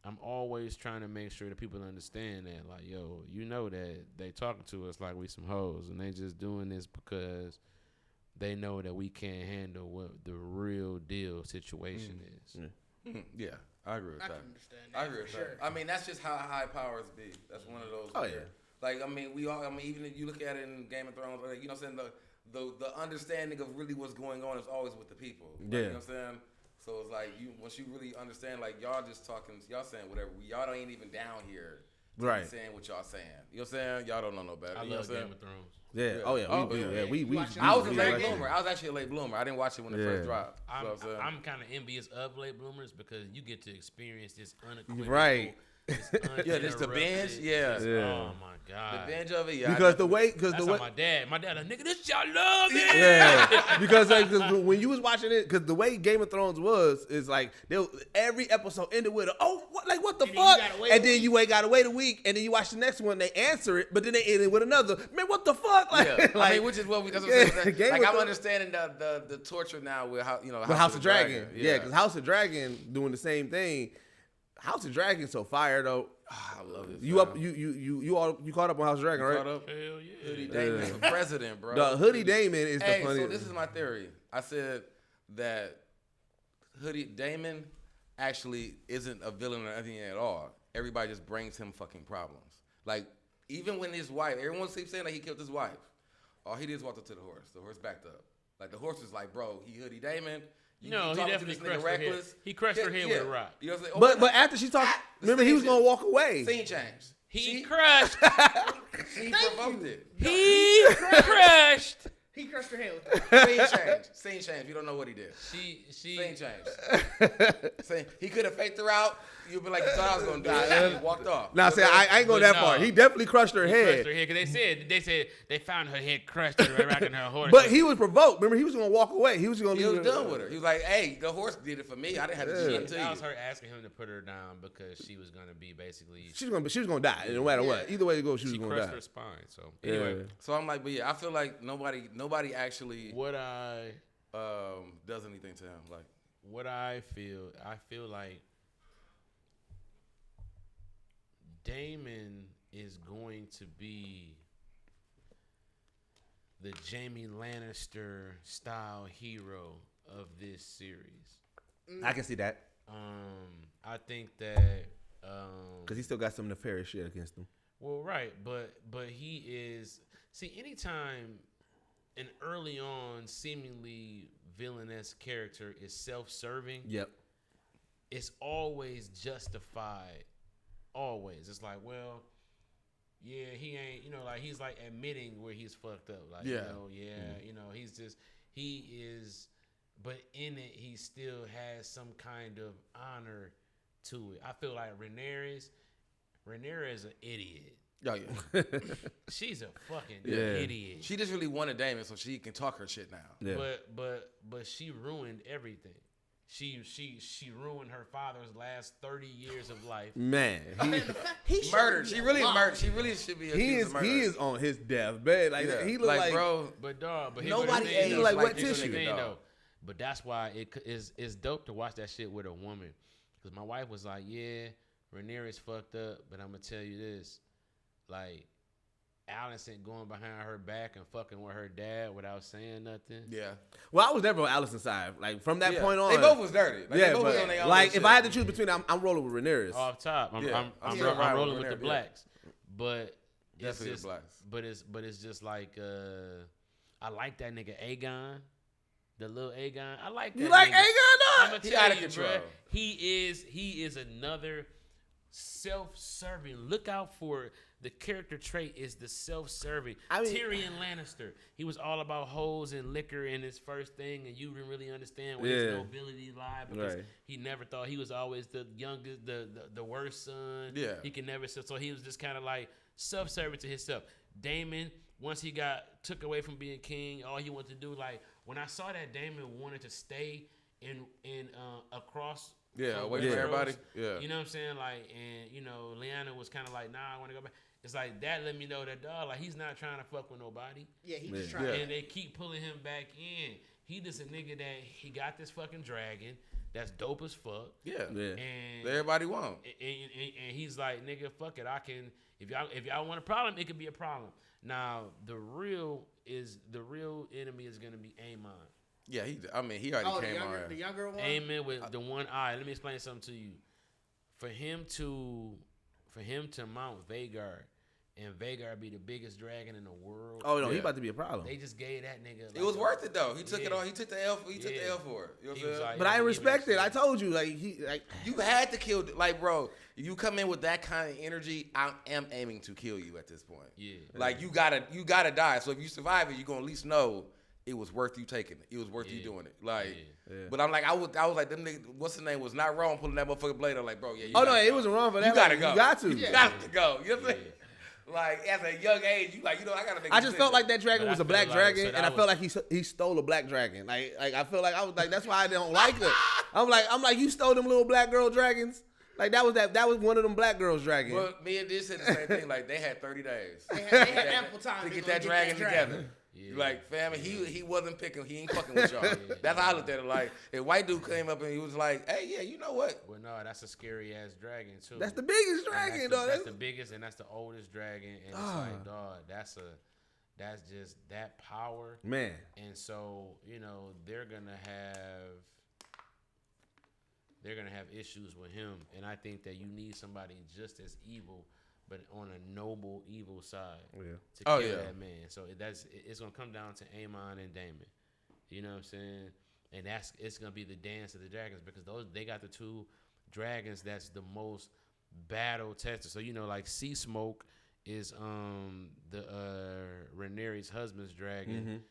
Speaker 4: I'm always trying to make sure that people understand that, like, yo, you know that they talking to us like we some hoes, and they just doing this because they know that we can't handle what the real deal situation is.
Speaker 5: Yeah, I agree with
Speaker 3: I
Speaker 5: that.
Speaker 3: can understand that.
Speaker 5: I agree with
Speaker 3: for
Speaker 5: that.
Speaker 3: sure.
Speaker 5: I mean, that's just how high powers be. That's one of those.
Speaker 2: Oh,
Speaker 5: where,
Speaker 2: yeah.
Speaker 5: Like, I mean, even if you look at it in Game of Thrones, like, you know what I'm saying? The understanding of really what's going on is always with the people. Like,
Speaker 2: Yeah.
Speaker 5: You know what I'm saying? So it's like, once you really understand, like, y'all just talking, y'all saying whatever. Y'all ain't even down here to
Speaker 2: Right.
Speaker 5: be saying what y'all saying. You know what I'm saying? Y'all don't know no better.
Speaker 4: I
Speaker 5: you know
Speaker 4: love
Speaker 5: what I'm
Speaker 4: Game
Speaker 5: saying?
Speaker 4: of Thrones.
Speaker 2: Yeah.
Speaker 5: Yeah.
Speaker 2: Oh yeah.
Speaker 5: Oh,
Speaker 2: We
Speaker 5: yeah.
Speaker 2: I
Speaker 5: I was a late
Speaker 2: like
Speaker 5: bloomer.
Speaker 2: it.
Speaker 5: I was actually a late bloomer. I didn't watch it when it first dropped.
Speaker 4: I'm,
Speaker 5: So I'm saying.
Speaker 4: I'm kind of envious of late bloomers because you get to experience this unequivocal,
Speaker 2: Right.
Speaker 4: this
Speaker 5: Yeah, this the binge?
Speaker 4: uninterrupted,
Speaker 5: Yeah.
Speaker 4: this-
Speaker 2: Yeah.
Speaker 4: Oh my god.
Speaker 5: The binge of it, yeah.
Speaker 2: Because
Speaker 4: That's how my dad, like, nigga, this y'all love it.
Speaker 2: yeah, because like, 'cause when you was watching it, because the way Game of Thrones was, is like every episode ended with what the
Speaker 3: And then you
Speaker 2: fuck,
Speaker 3: gotta wait
Speaker 2: and
Speaker 3: a
Speaker 2: then
Speaker 3: week.
Speaker 2: you ain't gotta wait a week, and then you watch the next one, they answer it, but then they ended with another. Man, what the fuck? Like,
Speaker 5: Yeah,
Speaker 2: like,
Speaker 5: I mean, which is what that's what I'm saying.
Speaker 2: Game
Speaker 5: Like,
Speaker 2: of
Speaker 5: I'm
Speaker 2: Thrones-
Speaker 5: understanding the torture now with how
Speaker 2: But House of Dragon, yeah, because House of Dragon doing the same thing. House of Dragon so fire though.
Speaker 5: I love it.
Speaker 2: You up? You caught up on House of Dragon, right?
Speaker 5: Caught up?
Speaker 4: Hell yeah.
Speaker 5: Hoodie Damon for president, bro.
Speaker 2: The Hoodie Damon is the
Speaker 5: Hey,
Speaker 2: funniest.
Speaker 5: so this is my theory. I said that Hoodie Damon actually isn't a villain or anything at all. Everybody just brings him fucking problems. Like, even when his wife, everyone keeps saying that he killed his wife. All he did is walk up to the horse. The horse backed up. Like, the horse was like, bro, he Hoodie Damon. You
Speaker 4: No, he
Speaker 5: talking to
Speaker 4: definitely
Speaker 5: this nigga
Speaker 4: crushed her head.
Speaker 5: reckless.
Speaker 4: He crushed her head with a rock.
Speaker 5: You know what I'm saying?
Speaker 2: but after she talked,
Speaker 5: the
Speaker 2: remember he
Speaker 5: scene
Speaker 2: was gonna
Speaker 5: changed.
Speaker 2: walk away.
Speaker 5: Scene changed.
Speaker 4: He
Speaker 5: See?
Speaker 4: crushed.
Speaker 5: She provoked it.
Speaker 4: He crushed.
Speaker 3: He crushed her head with that.
Speaker 5: Scene changed. Scene changed. You don't know what he did.
Speaker 4: She
Speaker 5: Scene changed. He could have faked her out. You'd be like, you thought I was gonna die. He walked off.
Speaker 2: Now, see, I ain't going
Speaker 4: But
Speaker 2: that far.
Speaker 4: no.
Speaker 2: He definitely crushed her
Speaker 4: He crushed
Speaker 2: head.
Speaker 4: her head because they said they found her head crushed and rocking her horse.
Speaker 2: But he was provoked. Remember, he was gonna walk away. He was gonna.
Speaker 5: He
Speaker 2: leave
Speaker 5: was done with her. He was like, hey, the horse did it for me. I didn't have to do nothing to
Speaker 4: that was
Speaker 5: you.
Speaker 4: her asking him to put her down because she was gonna be basically.
Speaker 2: She was gonna die no matter what. Either way it goes, she was
Speaker 4: She
Speaker 2: gonna
Speaker 4: crushed
Speaker 2: die.
Speaker 4: her spine. So anyway,
Speaker 2: Yeah.
Speaker 5: So I'm like, but yeah, I feel like nobody actually
Speaker 4: what I
Speaker 5: does anything to him. Like,
Speaker 4: I feel like Damon is going to be the Jamie Lannister style hero of this series.
Speaker 2: I can see that
Speaker 4: I think that
Speaker 2: because he still got some nefarious shit against him.
Speaker 4: well, right, but he is. See, anytime an early on seemingly villainous character is self-serving,
Speaker 2: Yep.
Speaker 4: it's always justified. Always, it's like, well, yeah, he ain't, like he's like admitting where he's fucked up. Like,
Speaker 5: Yeah.
Speaker 4: he is, but in it, he still has some kind of honor to it. I feel like Rhaenyra is an idiot.
Speaker 5: oh yeah,
Speaker 4: She's a fucking
Speaker 2: Yeah.
Speaker 4: idiot.
Speaker 5: she just really wanted Damon so she can talk her shit now.
Speaker 2: Yeah.
Speaker 4: But she ruined everything. She ruined her father's last 30 years of life.
Speaker 2: Man,
Speaker 3: He
Speaker 5: Murdered.
Speaker 3: should
Speaker 5: She
Speaker 3: be
Speaker 5: really
Speaker 3: alive.
Speaker 5: murdered. She really should be accused of murder.
Speaker 2: he is on his deathbed. Like
Speaker 5: Yeah.
Speaker 2: he look like
Speaker 5: bro.
Speaker 4: But dog, but
Speaker 5: Nobody
Speaker 4: here's the thing,
Speaker 5: aged
Speaker 4: though.
Speaker 2: like wet
Speaker 4: Here's the
Speaker 2: tissue,
Speaker 4: thing,
Speaker 5: dog.
Speaker 4: though. But that's why it's dope to watch that shit with a woman. Because my wife was like, yeah, Rhaenyra's fucked up, but I'm going to tell you this. Like, Allison going behind her back and fucking with her dad without saying nothing.
Speaker 5: Yeah.
Speaker 2: Well, I was never on Allison's side. Like from that
Speaker 5: Yeah.
Speaker 2: point on,
Speaker 5: They both was dirty. Like,
Speaker 2: yeah,
Speaker 5: they both was
Speaker 2: but
Speaker 5: on their own
Speaker 2: like if
Speaker 5: shit.
Speaker 2: I had to choose between, I'm rolling with Rhaenyra.
Speaker 4: Off top, I'm
Speaker 5: Yeah.
Speaker 4: I'm
Speaker 5: Yeah,
Speaker 4: ro-
Speaker 5: right,
Speaker 4: I'm rolling
Speaker 5: with
Speaker 4: with the
Speaker 5: Rhaenyra, yeah.
Speaker 4: blacks. But it's
Speaker 5: Definitely the
Speaker 4: just,
Speaker 5: blacks.
Speaker 4: but it's just like I like that nigga Aegon, the little Aegon. I like that.
Speaker 2: You like
Speaker 4: nigga.
Speaker 2: Aegon?
Speaker 4: I'ma
Speaker 5: He
Speaker 4: tell
Speaker 5: out of
Speaker 4: you,
Speaker 5: control.
Speaker 4: bruh, he is another self-serving. Look out for the character trait is the self-serving.
Speaker 2: I mean,
Speaker 4: Tyrion Lannister, he was all about hoes and liquor in his first thing, and you didn't really understand where his nobility lied because he never thought he was always the youngest, the worst son.
Speaker 5: Yeah,
Speaker 4: he could never. So he was just kind of like self-serving to himself. Damon, once he took away from being king, all he wanted to do, like when I saw that Damon wanted to stay in across.
Speaker 5: Yeah, away from everybody. Yeah,
Speaker 4: you know what I'm saying? Like, and you know, Lyanna was kind of like, nah, I want to go back. It's like that let me know that dog, like he's not trying to fuck with nobody.
Speaker 3: Yeah, he just trying.
Speaker 4: And they keep pulling him back in. He just a nigga that he got this fucking dragon that's dope as fuck.
Speaker 5: Yeah.
Speaker 4: And
Speaker 5: everybody want.
Speaker 4: And he's like, nigga, fuck it. I can if y'all want a problem, it could be a problem. Now the real enemy is gonna be Aemon.
Speaker 5: Yeah, he already came on.
Speaker 3: The younger one.
Speaker 4: Aemon with the one eye. Let me explain something to you. For him to mount Vhagar, and Vhagar be the biggest dragon in the world.
Speaker 2: Oh no, he about to be a problem.
Speaker 4: They just gave that nigga.
Speaker 5: It was worth it though. He took it on. He took the L. He took the L for it. You know what I'm saying?
Speaker 2: Like, but I respect it. I told you,
Speaker 5: you had to kill. Like, bro, you come in with that kind of energy. I am aiming to kill you at this point.
Speaker 4: Yeah.
Speaker 5: Like you gotta die. So if you survive it, you gonna at least know it was worth you taking it. It was worth you doing it. Like, but I'm like, I was like, them niggas, what's the name? Was not wrong pulling that motherfucking blade. I'm like, bro, yeah.
Speaker 2: It wasn't wrong for that.
Speaker 5: You gotta go.
Speaker 2: You got to.
Speaker 5: You got to go. You know what I'm saying? Like at a young age, I gotta make.
Speaker 2: I just felt like that dragon was a black dragon,
Speaker 4: so
Speaker 2: and I felt like he stole a black dragon. Like I feel like I was like, that's why I don't like it. I'm like, you stole them little black girl dragons. Like that was one of them black girls dragons.
Speaker 5: Well, me and this said the same thing. Like they had 30 days.
Speaker 3: They had ample time
Speaker 5: to get that dragon together. Yeah. Like, fam, he wasn't picking. He ain't fucking with y'all. That's how I looked at it. Like, if white dude came up and he was like, "Hey, yeah, you know what?"
Speaker 4: Well, no, that's a scary ass dragon too.
Speaker 2: That's the biggest dragon, dog.
Speaker 4: That's the biggest, and that's the oldest dragon. And it's like, dog, that's just that power,
Speaker 2: man.
Speaker 4: And so they're gonna have issues with him, and I think that you need somebody just as evil, but on a noble evil side to kill that man. So it's gonna come down to Aemon and Daemon. You know what I'm saying? And it's gonna be the dance of the dragons because they got the two dragons that's the most battle tested. So like Sea Smoke is the Rhaenyra's husband's dragon,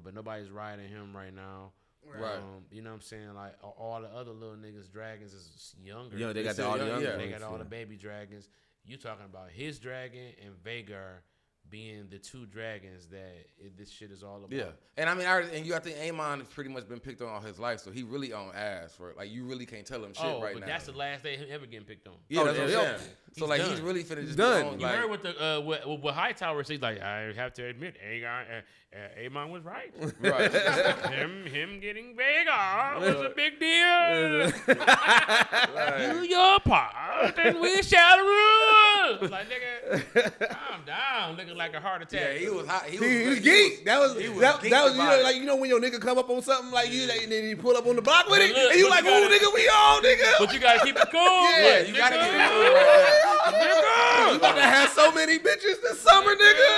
Speaker 4: but nobody's riding him right now.
Speaker 5: Right.
Speaker 4: You know what I'm saying? Like all the other little niggas dragons is younger.
Speaker 2: Yeah, they got all the younger.
Speaker 4: They got all the baby dragons. You talking about his dragon and Vhagar being the two dragons that this shit is all about.
Speaker 5: Yeah, and I mean, I think Aemon has pretty much been picked on all his life, so he really on ass for it. Like you really can't tell him shit right now.
Speaker 4: But that's the last day him ever getting picked on.
Speaker 5: Yeah, that's what I'm saying. So like he's really finna just
Speaker 2: done.
Speaker 5: On,
Speaker 4: you heard what Hightower said. Like I have to admit, Aemon was right.
Speaker 5: Right.
Speaker 4: him getting Vhagar was a big deal. Do your part, and we shall rule. Like nigga, calm down. Looking like a heart attack.
Speaker 5: Yeah, he was hot. He
Speaker 2: was geek. That was
Speaker 5: geek
Speaker 2: when your nigga come up on something like you, and then you pull up on the block with it, and you like, oh nigga, we on nigga.
Speaker 4: But you gotta keep it cool.
Speaker 5: Yeah, you gotta keep it cool right
Speaker 2: you about to have so many bitches this summer, nigga.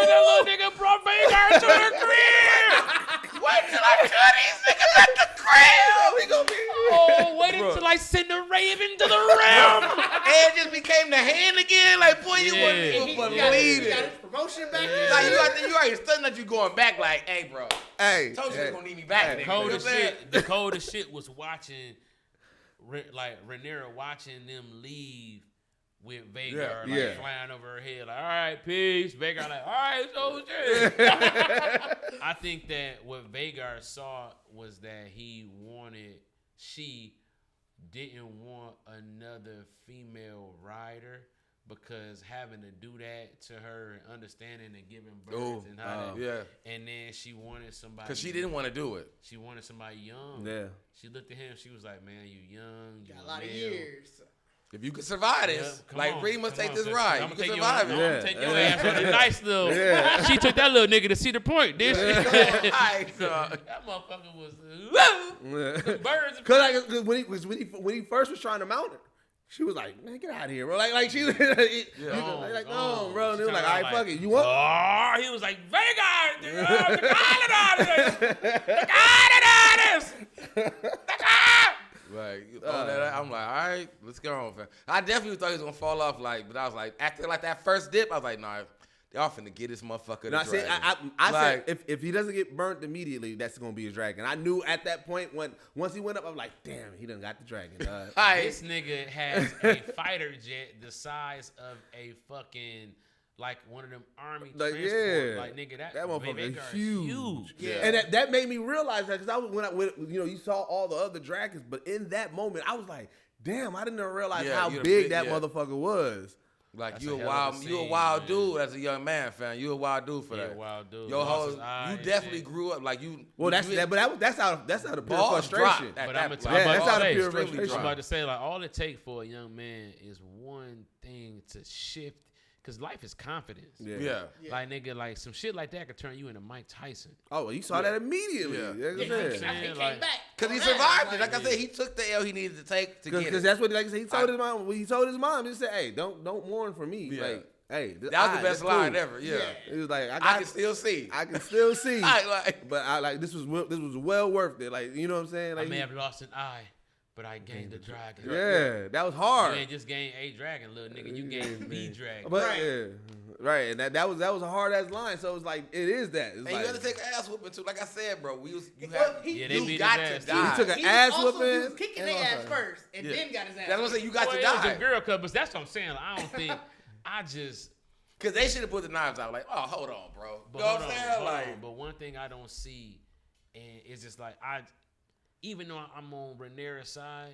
Speaker 4: That little nigga brought Vhagar to the crib.
Speaker 5: Wait till I cut these niggas at the crib.
Speaker 2: We gonna be.
Speaker 4: Wait until I send a raven to the realm.
Speaker 5: And just became the hand again. Like, boy, you wasn't even believe
Speaker 3: He got
Speaker 5: it.
Speaker 3: his promotion back there.
Speaker 5: Like, you already stunned that you going back. Like, hey, bro.
Speaker 2: Hey,
Speaker 5: told you they gonna need me back.
Speaker 4: The coldest shit was watching, like Rhaenyra watching them leave with Vhagar, flying over her head, like, all right, peace. Vhagar, like, all right, so shit. I think that what Vhagar saw was that she didn't want another female rider because having to do that to her and understanding and giving birth and how and then she wanted somebody
Speaker 5: because she didn't want to do it.
Speaker 4: She wanted somebody young.
Speaker 2: Yeah.
Speaker 4: She looked at him. She was like, "Man, you young. You
Speaker 3: got a lot of years.
Speaker 5: If you could survive this, pretty much take this ride. You can survive it.
Speaker 4: I'm gonna take your ass on a nice little. She took that little nigga to Cedar Point, did she? That motherfucker was birds.
Speaker 2: Cause when he first was trying to mount her, she was like, "Man, get out of here, bro!" Like she was like, "No, bro." And he was like, "All right, fuck it. You want?"
Speaker 4: Oh, he was like, "Vhagar, the
Speaker 5: Like, I'm like, all right, let's go on, fam. I definitely thought he was gonna fall off, like, but I was like, after like that first dip, I was like, nah, y'all finna get this motherfucker.
Speaker 2: No,
Speaker 5: The dragon.
Speaker 2: I
Speaker 5: Like-
Speaker 2: said if he doesn't get burnt immediately, that's gonna be his dragon. I knew at that point once he went up, I was like, damn, he done got the dragon.
Speaker 4: This nigga has a fighter jet the size of a fucking like one of them army
Speaker 2: Like,
Speaker 4: transport.
Speaker 2: yeah.
Speaker 4: Like nigga, that
Speaker 2: motherfucker
Speaker 4: baby
Speaker 2: is
Speaker 4: car
Speaker 2: huge.
Speaker 3: Yeah.
Speaker 2: And that made me realize that because I was when you saw all the other dragons, but in that moment I was like, damn, I didn't realize
Speaker 5: Yeah,
Speaker 2: how
Speaker 5: you're
Speaker 2: big
Speaker 5: big,
Speaker 2: that
Speaker 5: yeah.
Speaker 2: motherfucker was.
Speaker 5: Like
Speaker 4: That's
Speaker 5: you
Speaker 4: a
Speaker 5: a
Speaker 4: hell of
Speaker 5: wild,
Speaker 4: a
Speaker 5: you a
Speaker 4: scene,
Speaker 5: wild
Speaker 4: man.
Speaker 5: dude as a young man, fam. You a wild dude for
Speaker 4: Yeah,
Speaker 5: that.
Speaker 4: wild dude.
Speaker 5: Your
Speaker 4: Lost
Speaker 5: whole,
Speaker 4: his eye
Speaker 5: you
Speaker 4: and
Speaker 5: definitely
Speaker 4: shit.
Speaker 5: grew up like you.
Speaker 2: Well,
Speaker 5: you,
Speaker 2: that's out of pure
Speaker 5: balls
Speaker 2: frustration.
Speaker 5: dropped at
Speaker 4: But
Speaker 5: that
Speaker 4: I'm
Speaker 5: point.
Speaker 4: gonna
Speaker 2: Yeah,
Speaker 4: tell
Speaker 2: that's
Speaker 4: you,
Speaker 2: out of pure
Speaker 5: extremely
Speaker 2: frustration.
Speaker 4: I'm
Speaker 5: dropped.
Speaker 4: about to say, like, all it takes for a young man is one thing to shift, because life is confidence.
Speaker 5: Yeah.
Speaker 4: Like, nigga, like, some shit like that could turn you into Mike Tyson.
Speaker 2: Oh, well, you saw that immediately.
Speaker 5: Yeah.
Speaker 2: Like I
Speaker 3: Yeah,
Speaker 2: said.
Speaker 3: he came
Speaker 4: Like-
Speaker 3: back.
Speaker 5: Because he
Speaker 3: on that.
Speaker 5: survived it. Like I said, he took the L he needed to take to get
Speaker 2: Because
Speaker 5: it.
Speaker 2: that's what, like I said, he told his mom. When he told his mom, he said, "Hey, don't mourn for me."
Speaker 5: Yeah.
Speaker 2: Like, hey,
Speaker 5: That was the best line ever. Yeah.
Speaker 2: It was like
Speaker 5: I can still see.
Speaker 2: I can still see.
Speaker 5: like,
Speaker 2: But I like this was well worth it. Like, you know what I'm saying? Like,
Speaker 4: I may have lost an eye, but I gained a dragon.
Speaker 2: yeah, that was
Speaker 4: You
Speaker 2: hard.
Speaker 4: ain't just gained a dragon, little nigga. You gained the dragon.
Speaker 2: But
Speaker 3: Right.
Speaker 2: yeah, right, and that was a hard ass line. So it's like it is that. It's
Speaker 5: and
Speaker 2: like,
Speaker 5: you got to take an ass whooping too. Like I said, bro, you
Speaker 3: Well,
Speaker 5: have
Speaker 3: he-
Speaker 4: Yeah, they beat
Speaker 5: you
Speaker 4: his
Speaker 5: got
Speaker 4: ass,
Speaker 5: to
Speaker 4: too.
Speaker 5: die.
Speaker 2: He took
Speaker 3: He
Speaker 2: an ass
Speaker 3: was
Speaker 2: whooping.
Speaker 3: kicking
Speaker 2: and
Speaker 3: their
Speaker 2: all
Speaker 3: ass
Speaker 2: that.
Speaker 3: first, and
Speaker 5: Yeah.
Speaker 3: then got his ass.
Speaker 5: That's what I'm saying. You got
Speaker 4: Well,
Speaker 5: to
Speaker 4: it was
Speaker 5: die.
Speaker 4: a girl cut, but that's what I'm saying. Like, I don't think I just.
Speaker 5: Because they should have put the knives out. Like, oh, hold on, bro.
Speaker 4: But
Speaker 5: You know
Speaker 4: hold
Speaker 5: what I'm
Speaker 4: on,
Speaker 5: saying?
Speaker 4: hold
Speaker 5: Like,
Speaker 4: on. But one thing I don't see, and it's just like even though I'm on Rhaenyra's side,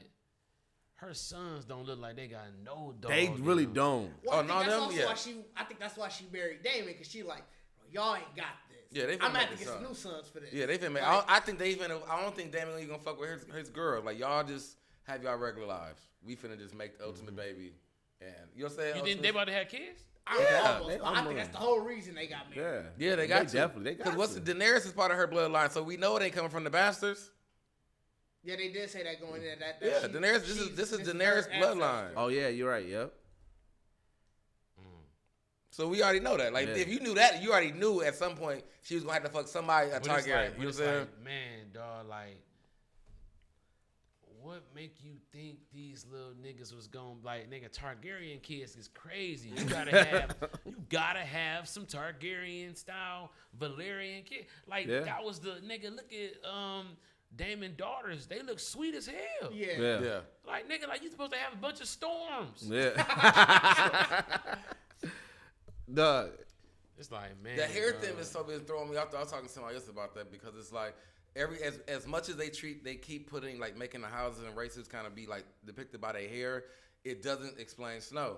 Speaker 4: her sons don't look like they got no dog.
Speaker 2: They
Speaker 4: in
Speaker 2: really
Speaker 4: them.
Speaker 2: don't.
Speaker 3: Well,
Speaker 5: Oh, no, them, yeah.
Speaker 3: I think that's why she married Damon, because she like, y'all ain't got this.
Speaker 5: Yeah, they
Speaker 3: I'm
Speaker 5: finna
Speaker 3: gonna have
Speaker 5: make
Speaker 3: to
Speaker 5: this
Speaker 3: get some
Speaker 5: up.
Speaker 3: new sons for this.
Speaker 5: yeah, they finna make.
Speaker 3: Like,
Speaker 5: I think they finna. I don't think Damon Lee gonna fuck with his girl. Like, y'all just have y'all regular lives. We finna just make the ultimate baby. And you know what I'm saying?
Speaker 4: You think they about to have kids?
Speaker 3: I
Speaker 2: they
Speaker 3: I think
Speaker 2: almost-
Speaker 3: that's the whole reason they got married.
Speaker 2: Yeah,
Speaker 5: Yeah, they got to.
Speaker 2: definitely. They got
Speaker 5: Because what's
Speaker 2: to.
Speaker 5: the Daenerys is part of her bloodline, so we know it ain't coming from the bastards.
Speaker 3: Yeah, they did say that going in. That
Speaker 5: Yeah,
Speaker 3: she-
Speaker 5: Daenerys. This is Daenerys'
Speaker 3: her
Speaker 5: bloodline.
Speaker 3: ancestor.
Speaker 2: Oh yeah, you're right. Yep.
Speaker 5: So we already know that. Like,
Speaker 2: Yeah.
Speaker 5: if you knew that, you already knew at some point she was gonna have to fuck somebody, a
Speaker 4: But it's
Speaker 5: Targaryen.
Speaker 4: like,
Speaker 5: You know what I'm saying?
Speaker 4: like, man, dog, like, what make you think these little niggas was going like, nigga, Targaryen kids is crazy. You gotta have some Targaryen style Valerian kid. Like
Speaker 2: Yeah.
Speaker 4: that was the nigga. Look at Daemon daughters. They look sweet as hell.
Speaker 3: Yeah.
Speaker 2: Yeah.
Speaker 5: Yeah.
Speaker 4: Like nigga, like you supposed to have a bunch of storms.
Speaker 2: Yeah. Dog.
Speaker 4: It's like, man,
Speaker 5: The hair
Speaker 4: dog.
Speaker 5: thing is so been throwing me off. I was talking to somebody else about that because it's like as much as they keep putting like making the houses and races kind of be like depicted by their hair. It doesn't explain Snow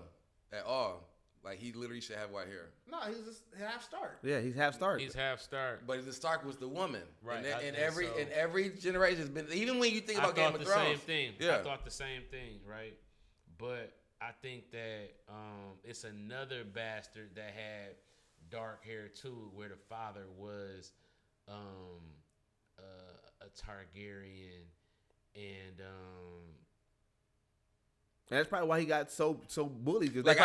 Speaker 5: at all. Like he literally should have white hair.
Speaker 3: No, he was just half Stark.
Speaker 2: Yeah, he's half Stark.
Speaker 4: He's half Stark.
Speaker 5: But the Stark was the woman,
Speaker 4: Right,
Speaker 5: And,
Speaker 4: I
Speaker 5: in
Speaker 4: think
Speaker 5: every
Speaker 4: so.
Speaker 5: in every generation has been. Even when you think
Speaker 4: I
Speaker 5: about Game
Speaker 4: thought
Speaker 5: of
Speaker 4: the
Speaker 5: Thrones,
Speaker 4: same thing.
Speaker 5: Yeah.
Speaker 4: I thought the same thing, right? But I think that it's another bastard that had dark hair too, where the father was a Targaryen, and
Speaker 2: that's probably why he got so bullied. Cause
Speaker 5: Like,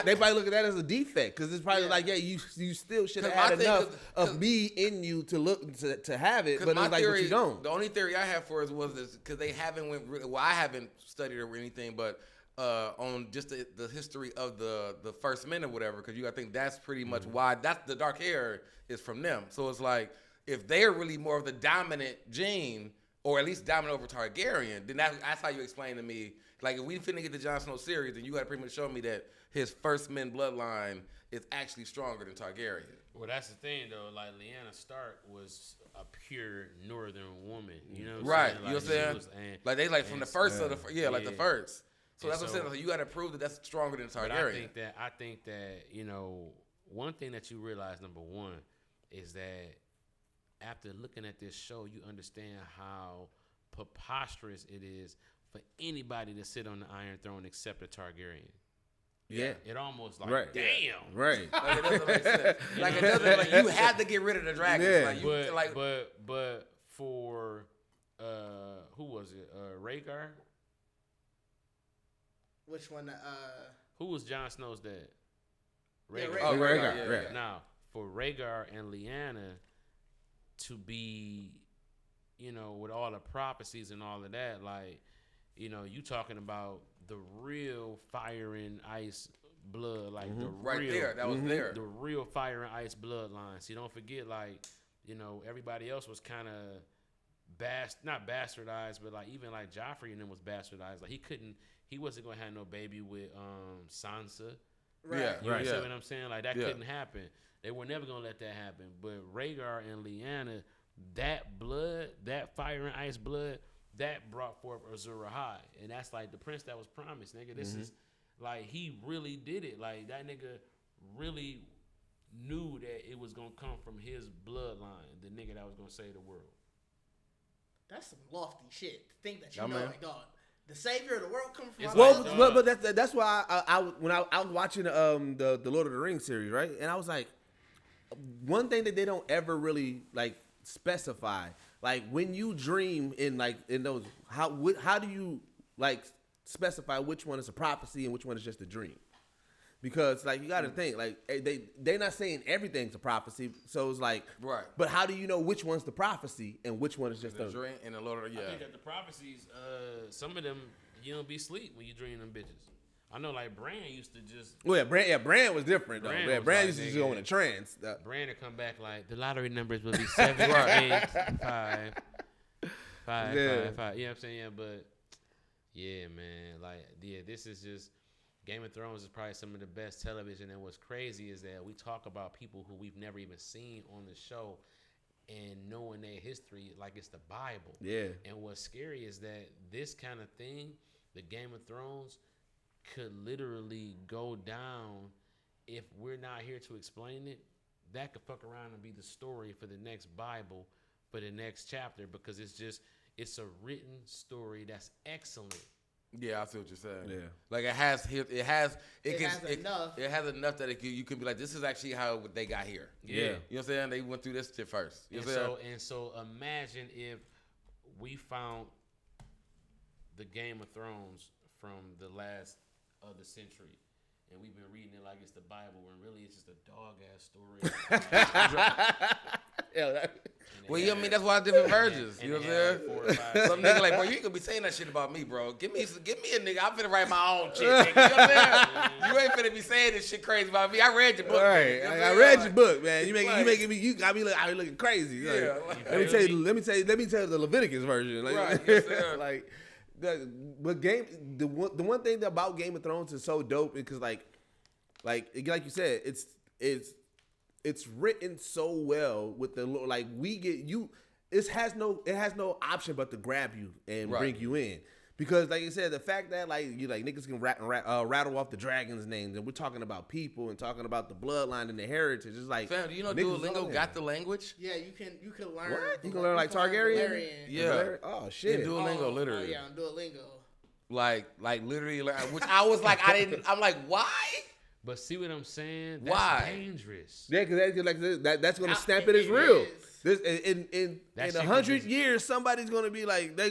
Speaker 2: they probably look at that as a defect. Because it's probably like, yeah, you still should have
Speaker 5: 'Cause my
Speaker 2: had
Speaker 5: thing
Speaker 2: enough
Speaker 5: is-
Speaker 2: of me in you to look to have it.
Speaker 5: 'cause
Speaker 2: But
Speaker 5: my
Speaker 2: it's like,
Speaker 5: theory,
Speaker 2: but you don't.
Speaker 5: the only theory I have for it was this because they haven't went. Well, I haven't studied or anything, but on just the history of the first men or whatever. Because I think that's pretty much why that's the dark hair is from them. So it's like if they're really more of the dominant gene, or at least dominant over Targaryen, then that's how you explain to me. Like if we finna get the Jon Snow series, then you got to pretty much show me that his first men bloodline is actually stronger than Targaryen.
Speaker 4: well, that's the thing though. Like Lyanna Stark was a pure northern woman. You know, what
Speaker 5: Right,
Speaker 4: I'm saying?
Speaker 5: you know what I'm
Speaker 4: she
Speaker 5: saying?
Speaker 4: was- and-
Speaker 5: Like they like from
Speaker 4: and
Speaker 5: the first
Speaker 4: so-
Speaker 5: of the like the
Speaker 4: yeah.
Speaker 5: first. So
Speaker 4: And
Speaker 5: that's what I'm saying.
Speaker 4: so-
Speaker 5: Like, you got to prove that that's stronger than
Speaker 4: But
Speaker 5: Targaryen.
Speaker 4: I think that one thing that you realize, number one, is that after looking at this show, you understand how preposterous it is for anybody to sit on the Iron Throne except a Targaryen.
Speaker 2: Yeah.
Speaker 4: It almost like,
Speaker 2: Right.
Speaker 4: damn.
Speaker 2: Right.
Speaker 5: Like it doesn't make sense. Like it doesn't. Like you had to get rid of the dragons.
Speaker 2: Yeah.
Speaker 5: Like you like.
Speaker 4: But for who was it? Rhaegar?
Speaker 3: Which one?
Speaker 4: Who was Jon Snow's dad?
Speaker 3: Yeah,
Speaker 4: Rhaegar.
Speaker 5: Oh,
Speaker 2: Rhaegar,
Speaker 5: yeah.
Speaker 4: Now, for Rhaegar and Lyanna to be you know, with all the prophecies and all of that, like, you know, you talking about the real fire and ice blood, like the
Speaker 5: Right
Speaker 4: real,
Speaker 5: there, that was there.
Speaker 4: the real fire and ice bloodline. See, don't forget, like, you know, everybody else was kind of not bastardized, but like even like Joffrey and them was bastardized. Like he wasn't gonna have no baby with Sansa.
Speaker 3: Right.
Speaker 5: Yeah,
Speaker 4: You
Speaker 5: right.
Speaker 4: know
Speaker 5: Yeah.
Speaker 4: what I'm saying? Like that couldn't happen. They were never gonna let that happen. But Rhaegar and Lyanna, that blood, that fire and ice blood, that brought forth Azor Ahai, and that's like the prince that was promised, nigga. This is like he really did it. Like that nigga really knew that it was gonna come from his bloodline, the nigga that was gonna save the world.
Speaker 3: That's some lofty shit. To think that you
Speaker 5: Yeah,
Speaker 3: know,
Speaker 5: man.
Speaker 3: like, dog, the savior of the world comes from
Speaker 4: It's
Speaker 3: our
Speaker 4: like,
Speaker 3: bloodline.
Speaker 2: But that's why when I was watching the Lord of the Rings series, right? And I was like, one thing that they don't ever really like specify, like when you dream in those, how do you like specify which one is a prophecy and which one is just a dream? Because like you got to think like they're not saying everything's a prophecy, so it's like
Speaker 5: Right.
Speaker 2: But how do you know which one's the prophecy and which one is just
Speaker 5: The
Speaker 2: a
Speaker 5: dream and the Lord of the
Speaker 4: I think that the prophecies, some of them you don't be asleep when you dream them bitches. I know like Bran used to just
Speaker 2: Well, Bran was different though.
Speaker 4: Bran
Speaker 2: Yeah,
Speaker 4: was
Speaker 2: Bran
Speaker 4: like,
Speaker 2: used to just
Speaker 4: nigga,
Speaker 2: go in a trance.
Speaker 4: Bran to come back like the lottery numbers will be 7, 8, 5, 5,
Speaker 2: Yeah.
Speaker 4: 5, 5. You know what I'm saying? Yeah, but yeah, man, like this is just Game of Thrones is probably some of the best television. And what's crazy is that we talk about people who we've never even seen on the show and knowing their history like it's the Bible.
Speaker 2: Yeah.
Speaker 4: And what's scary is that this kind of thing, the Game of Thrones, could literally go down if we're not here to explain it. That could fuck around and be the story for the next Bible, for the next chapter, because it's a written story that's excellent.
Speaker 5: Yeah, I see what you're saying.
Speaker 2: Yeah.
Speaker 5: Like it has
Speaker 3: enough.
Speaker 5: It has enough that you can be like, this is actually how they got here.
Speaker 2: Yeah.
Speaker 5: You know what I'm saying? They went through this shit first. You
Speaker 4: And
Speaker 5: know what I'm saying?
Speaker 4: so imagine if we found the Game of Thrones from the last of the century, and we've been reading it like it's the Bible, when really it's just a dog ass story.
Speaker 2: Yeah.
Speaker 5: Well, you know what I mean? That's why different versions.
Speaker 4: and
Speaker 5: You know what
Speaker 4: it had
Speaker 5: I'm saying?
Speaker 4: 4 or 5
Speaker 5: Some
Speaker 4: seasons.
Speaker 5: nigga like, bro, you ain't gonna be saying that shit about me, bro. Give me a nigga. I'm finna write my own shit, nigga. You know what I'm saying? You ain't finna be saying this shit crazy about me. I read your book.
Speaker 2: All right,
Speaker 5: nigga. You know what
Speaker 2: I
Speaker 5: I'm
Speaker 2: read
Speaker 5: saying?
Speaker 2: your book, man. You
Speaker 5: Like-
Speaker 2: making me. You got me looking crazy. Like,
Speaker 5: Yeah,
Speaker 2: let me tell you the Leviticus version. Like,
Speaker 5: Right, yes, sir.
Speaker 2: like the one thing about Game of Thrones is so dope because like you said, it's written so well with the like we get you. It has no option but to grab you and
Speaker 5: Right.
Speaker 2: bring you in. Because, like you said, the fact that niggas can rattle off the dragons' names, and we're talking about people and talking about the bloodline and the heritage. It's like,
Speaker 5: Fam, do you know
Speaker 2: niggas
Speaker 5: Duolingo
Speaker 2: on
Speaker 5: got the language?
Speaker 3: Yeah, you can learn.
Speaker 2: What? You can learn like Targaryen?
Speaker 3: Valyrian.
Speaker 5: Yeah.
Speaker 2: Oh shit.
Speaker 5: In Duolingo, literally.
Speaker 3: Oh, yeah, on Duolingo.
Speaker 5: Like literally, which I was like, I'm like, why?
Speaker 4: But see what I'm saying? That's
Speaker 5: Why?
Speaker 4: dangerous.
Speaker 2: Yeah, because that's gonna
Speaker 3: Now,
Speaker 2: stamp it as
Speaker 3: it
Speaker 2: real.
Speaker 3: is.
Speaker 2: This in
Speaker 4: That shit
Speaker 2: 100
Speaker 4: could be-
Speaker 2: years, somebody's gonna be like, let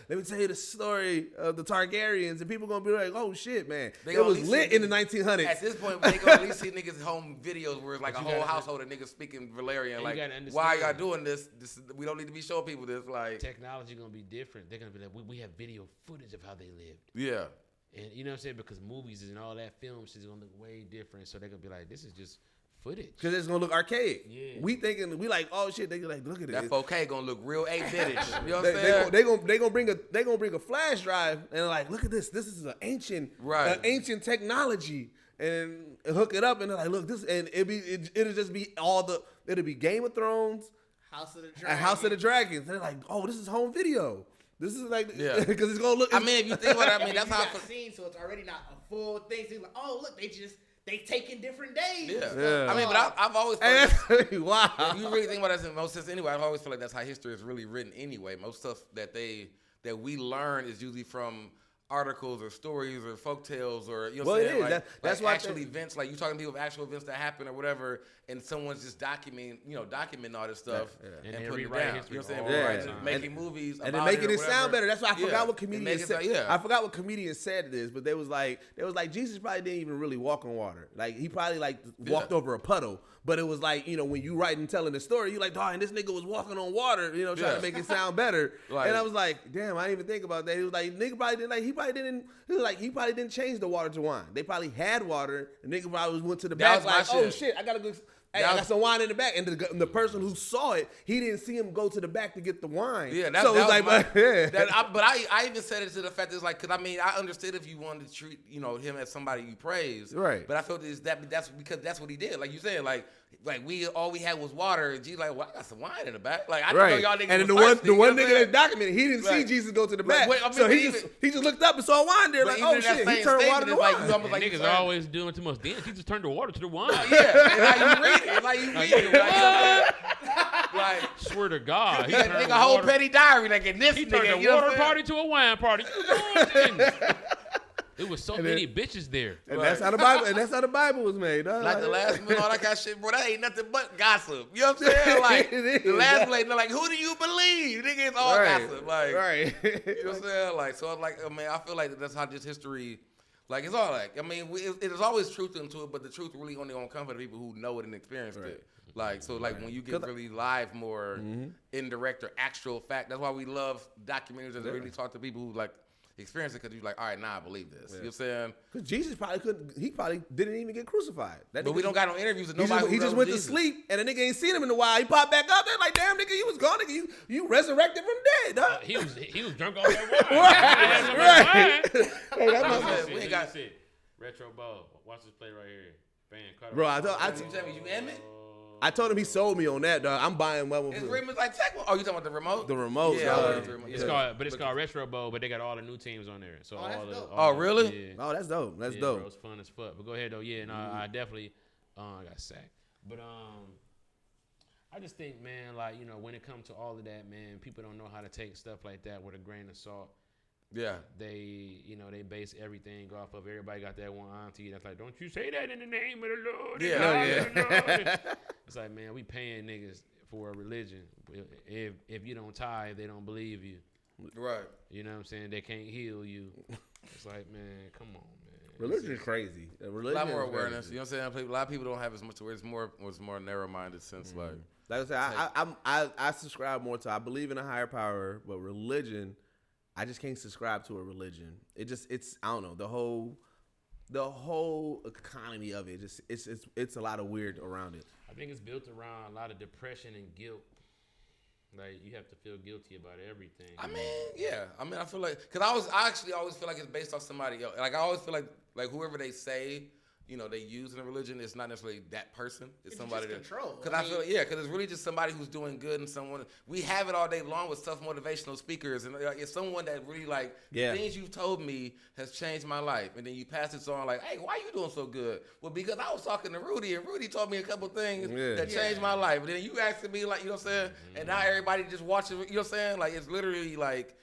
Speaker 2: me tell you the story of the Targaryens, and people gonna be like, oh shit, man,
Speaker 5: They
Speaker 2: it
Speaker 5: gonna
Speaker 2: was
Speaker 5: at least
Speaker 2: lit
Speaker 5: see
Speaker 2: in the 1900s.
Speaker 5: At this point, they gonna at least see niggas home videos where it's like
Speaker 4: But
Speaker 5: a
Speaker 4: you
Speaker 5: whole
Speaker 4: gotta-
Speaker 5: household of niggas speaking Valerian.
Speaker 4: And
Speaker 5: Like,
Speaker 4: you gotta understand-
Speaker 5: why y'all doing this? We don't need to be showing people this. Like,
Speaker 4: Technology gonna be different. They're gonna be like, we have video footage of how they lived.
Speaker 5: yeah.
Speaker 4: And you know what I'm saying? Because movies and all that film shit is gonna look way different. So they're gonna be like, this is just footage.
Speaker 2: Because it's gonna look archaic.
Speaker 4: Yeah.
Speaker 2: We like, oh shit, they like, look at
Speaker 5: That
Speaker 2: it.
Speaker 5: 4K gonna look real 8 bittage. You know what I'm saying?
Speaker 2: They gonna bring a flash drive and like, look at this. This is an ancient ancient technology, and hook it up and they're like, look, this, and it'll just be it'll be Game of Thrones,
Speaker 3: House of the
Speaker 2: and
Speaker 3: Dragon.
Speaker 2: House of the Dragons. They're like, oh, this is home video. This is like,
Speaker 5: Yeah.
Speaker 2: because it's gonna look.
Speaker 5: I mean, if you think about it, I mean,
Speaker 3: You
Speaker 5: that's how.
Speaker 3: got seen, so it's already not a full thing. So you're like, oh look, they taking different days.
Speaker 5: Yeah.
Speaker 2: Yeah.
Speaker 5: I mean, but I've always
Speaker 2: Hey,
Speaker 5: felt
Speaker 2: that's wow.
Speaker 5: if you really think about that in most sense anyway, I always feel like that's how history is really written anyway. Most stuff that we learn is usually from articles or stories or folk tales or you know
Speaker 2: Well,
Speaker 5: what
Speaker 2: it
Speaker 5: I'm saying?
Speaker 2: is.
Speaker 5: Like,
Speaker 2: That's
Speaker 5: like
Speaker 2: why I
Speaker 5: actual
Speaker 2: think-
Speaker 5: events, like you talking to people of actual events that happen or whatever, and someone's just documenting all this stuff
Speaker 4: And
Speaker 5: and
Speaker 4: they
Speaker 5: putting it
Speaker 4: rewrite
Speaker 5: down.
Speaker 4: history
Speaker 5: You know what I'm
Speaker 4: all
Speaker 5: saying?
Speaker 2: the
Speaker 5: Rewriting
Speaker 2: time.
Speaker 5: it, making movies
Speaker 2: and then
Speaker 5: about
Speaker 2: making
Speaker 5: or
Speaker 2: it sound
Speaker 5: whatever.
Speaker 2: better. That's why I forgot what
Speaker 5: And
Speaker 2: comedians
Speaker 5: making
Speaker 2: said.
Speaker 5: it- yeah.
Speaker 2: I forgot what comedians said this, but they was like Jesus probably didn't even really walk on water. Like he probably like walked over a puddle. But it was like, when you writing telling the story, you like, dog, and this nigga was walking on water, trying to make it sound better.
Speaker 5: Like-
Speaker 2: and I was like, damn, I didn't even think about that. He was like, nigga probably didn't like he probably didn't change the water to wine. They probably had water. The nigga probably went to the back
Speaker 5: was my
Speaker 2: like, oh
Speaker 5: shit.
Speaker 2: shit, I gotta go. Hey, I got some wine in the back, and the person who saw it, he didn't see him go to the back to get the wine.
Speaker 5: Yeah,
Speaker 2: so
Speaker 5: that
Speaker 2: it's
Speaker 5: was
Speaker 2: like,
Speaker 5: my, but I even said it to the fact that it's like, because I mean, I understood if you wanted to treat him as somebody you praise,
Speaker 2: Right.
Speaker 5: But I felt that's because that's what he did. Like you said, like all we had was water, and G's like, well, I got some wine in the back. Like I didn't know y'all niggas.
Speaker 2: And then
Speaker 5: was thirsty,
Speaker 2: the
Speaker 5: you
Speaker 2: one
Speaker 5: know what
Speaker 2: nigga
Speaker 5: I'm
Speaker 2: that documented, he didn't see
Speaker 5: Like-
Speaker 2: Jesus go to the
Speaker 5: like,
Speaker 2: back.
Speaker 5: wait, I mean,
Speaker 2: So
Speaker 5: but
Speaker 2: he just looked up and saw wine there,
Speaker 5: But
Speaker 2: like,
Speaker 5: even
Speaker 2: oh
Speaker 5: in that
Speaker 2: shit, he
Speaker 5: same
Speaker 2: turned water
Speaker 5: statement,
Speaker 2: to
Speaker 5: it's like,
Speaker 2: wine.
Speaker 5: you almost like
Speaker 4: Niggas
Speaker 5: you
Speaker 4: always doing too much. Damn, he just turned the water to the wine.
Speaker 5: Yeah, it's how you read it. It's how you read it. Like,
Speaker 4: Swear to God, he
Speaker 5: yeah,
Speaker 4: turned
Speaker 5: nigga,
Speaker 4: the
Speaker 5: whole
Speaker 4: water-
Speaker 5: petty diary, like in this
Speaker 4: He
Speaker 5: nigga,
Speaker 4: turned
Speaker 5: you
Speaker 4: a
Speaker 5: know
Speaker 4: water
Speaker 5: what I'm
Speaker 4: party to a wine party. It was so many bitches there.
Speaker 2: And that's how the Bible was made. Dog.
Speaker 5: Like the last one, all that kind of shit, bro. That ain't nothing but gossip. You know what I'm saying? Like
Speaker 2: It is.
Speaker 5: the last play, they're like, who do you believe? Nigga, it's all gossip. Like,
Speaker 2: right.
Speaker 5: you know what I'm saying? Like, so like, I mean, I feel like that's how this history, like, it's all like, I mean, it is always truth into it, but the truth really only gonna come from the people who know it and experienced it. Like, so like when you get really live, more indirect or actual fact, that's why we love documentaries that really talk to people who like experience it, because you're like, all right, now I believe this. You know what I'm saying?
Speaker 2: Because Jesus probably didn't even get crucified. That
Speaker 5: But
Speaker 2: nigga
Speaker 5: we don't got no interviews and
Speaker 2: He
Speaker 5: nobody.
Speaker 2: just went to sleep, and the nigga ain't seen him in a while. He popped back up there like, damn, nigga, you was gone, nigga. You resurrected from dead, dog.
Speaker 4: He was drunk off that wine.
Speaker 2: Right.
Speaker 5: We ain't got.
Speaker 4: Retro Bowl. Watch this play right here. Bam, cut
Speaker 2: Bro,
Speaker 4: it.
Speaker 5: You tell me you Emmett?
Speaker 2: I told him he sold me on that, dog. I'm buying one.
Speaker 5: His rim is like tech. Oh, you talking about the remote?
Speaker 2: The remote,
Speaker 5: Yeah,
Speaker 2: dog.
Speaker 5: I like the remote.
Speaker 4: It's called Retro Bowl, but they got all the new teams on there. So
Speaker 3: that's
Speaker 4: all the.
Speaker 3: dope.
Speaker 4: all
Speaker 5: Oh, really?
Speaker 4: Yeah.
Speaker 2: Oh, that's dope. That's
Speaker 4: Yeah,
Speaker 2: dope.
Speaker 4: bro, it's fun as fuck. But go ahead though. Yeah, no, I definitely I got sacked. But I just think, man, like, when it comes to all of that, man, people don't know how to take stuff like that with a grain of salt.
Speaker 5: Yeah.
Speaker 4: They, they base everything off of everybody got that one auntie that's like, don't you say that in the name of the Lord.
Speaker 5: Yeah.
Speaker 4: It's like, man, we paying niggas for a religion. If you don't tithe, they don't believe you.
Speaker 5: Right.
Speaker 4: You know what I'm saying? They can't heal you. It's like, man, come on, man.
Speaker 2: Religion is crazy.
Speaker 5: A lot more awareness. You know what I'm saying? A lot of people don't have as much awareness. It's more narrow-minded sense.
Speaker 2: Like I said, I subscribe more to. I believe in a higher power, but religion, I just can't subscribe to a religion. It's I don't know, the whole economy of it. It's a lot of weird around it.
Speaker 4: I think it's built around a lot of depression and guilt. Like, you have to feel guilty about everything.
Speaker 5: I mean, yeah. I mean, I feel like, because I actually always feel like it's based off somebody else. Like, I always feel like whoever they say, they use in a religion, it's not necessarily that person. It's somebody
Speaker 3: just control.
Speaker 5: Because I feel like, because it's really just somebody who's doing good and someone. We have it all day long with self-motivational speakers, and it's someone that really like the things you've told me has changed my life, and then you pass it on like, hey, why you doing so good? Well, because I was talking to Rudy, and Rudy told me a couple things that changed my life. And then you asking me, like, you know what I'm saying? And now everybody just watching, you know what I'm saying? Like, it's literally like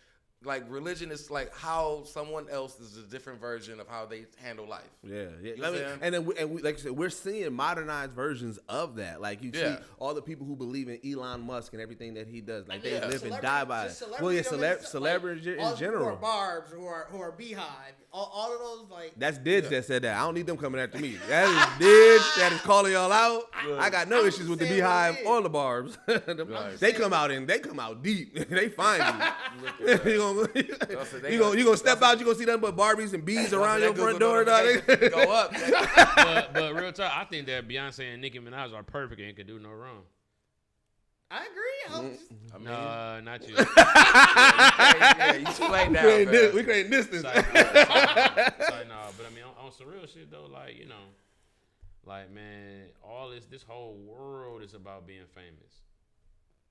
Speaker 5: religion is like how someone else is a different version of how they handle life.
Speaker 2: Yeah.
Speaker 5: You know what I'm saying?
Speaker 2: and we, like I said, we're seeing modernized versions of that. Like you see all the people who believe in Elon Musk and everything that he does. Like they live and die by it. Well, yeah, celebrities in general.
Speaker 3: Who are Barbs, who are Beehive, all of those like.
Speaker 2: That's Didge that said that. I don't need them coming after me. That is Didge that is calling y'all out. I got no issues with the Beehive or the Barbs. They come out deep. They find you. You gonna step out. You gonna see nothing but Barbies and bees around your front door, dog.
Speaker 5: Go up.
Speaker 4: but real talk, I think that Beyonce and Nicki Minaj are perfect and can do no wrong.
Speaker 3: I agree.
Speaker 4: No, not you.
Speaker 5: You too late now.
Speaker 2: We creating distance.
Speaker 4: Sorry, no, but I mean, on some real shit though, like man, all this whole world is about being famous.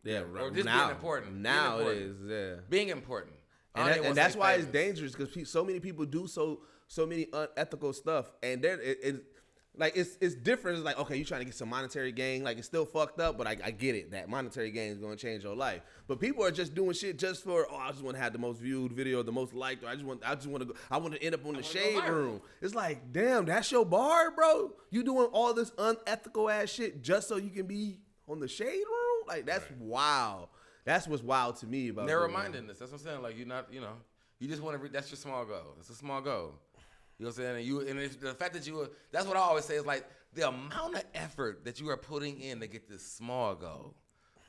Speaker 2: Yeah,
Speaker 5: or just
Speaker 2: now,
Speaker 5: being important.
Speaker 2: Now
Speaker 5: being
Speaker 2: it is. Yeah,
Speaker 5: being important.
Speaker 2: And that's why it's dangerous because so many people do so many unethical stuff, and then Like it's different. It's like, okay, you trying to get some monetary gain. Like it's still fucked up, but I get it. That monetary gain is gonna change your life. But people are just doing shit just for, I just want to have the most viewed video, the most liked, or I just want to go. I want to end up on the shade room. It's like, damn, that's your bar, bro. You doing all this unethical ass shit just so you can be on the shade room? Like that's wild. That's what's wild to me about.
Speaker 5: Narrow-mindedness. That's what I'm saying. Like you're not, you just want to. That's your small goal. It's a small goal. You know what I'm saying? And it's the fact that that's what I always say is like the amount of effort that you are putting in to get this small goal.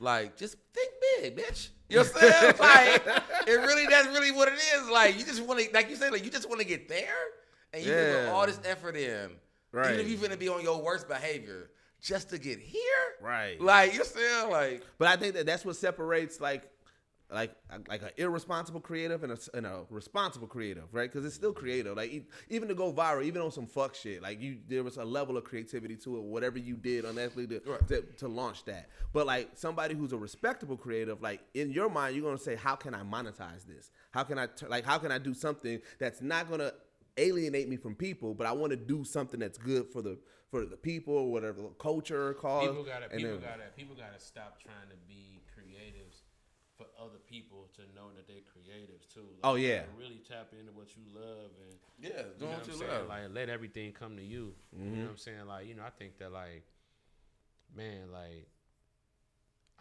Speaker 5: Like, just think big, bitch. You know what I'm saying? Like, that's really what it is. Like, you just want to, like you said, like you just want to get there, and you put all this effort in, right? Even if you're gonna be on your worst behavior just to get here,
Speaker 2: right?
Speaker 5: Like, you know what I'm saying? Like,
Speaker 2: but I think that's what separates like an irresponsible creative and a responsible creative, right? Because it's still creative. Like even to go viral, even on some fuck shit, like there was a level of creativity to it. Whatever you did unethically to launch that. But like somebody who's a respectable creative, like in your mind, you're gonna say, how can I monetize this? How can I do something that's not gonna alienate me from people, but I want to do something that's good for the people, or whatever the culture cause.
Speaker 4: People gotta stop trying to be creatives for other people to know that they're creatives too. Like, you gotta really tap into what you love and
Speaker 5: doing what you
Speaker 4: love.
Speaker 5: love.
Speaker 4: Like let everything come to you.
Speaker 2: Mm-hmm.
Speaker 4: You know what I'm saying? Like, I think that like, man, like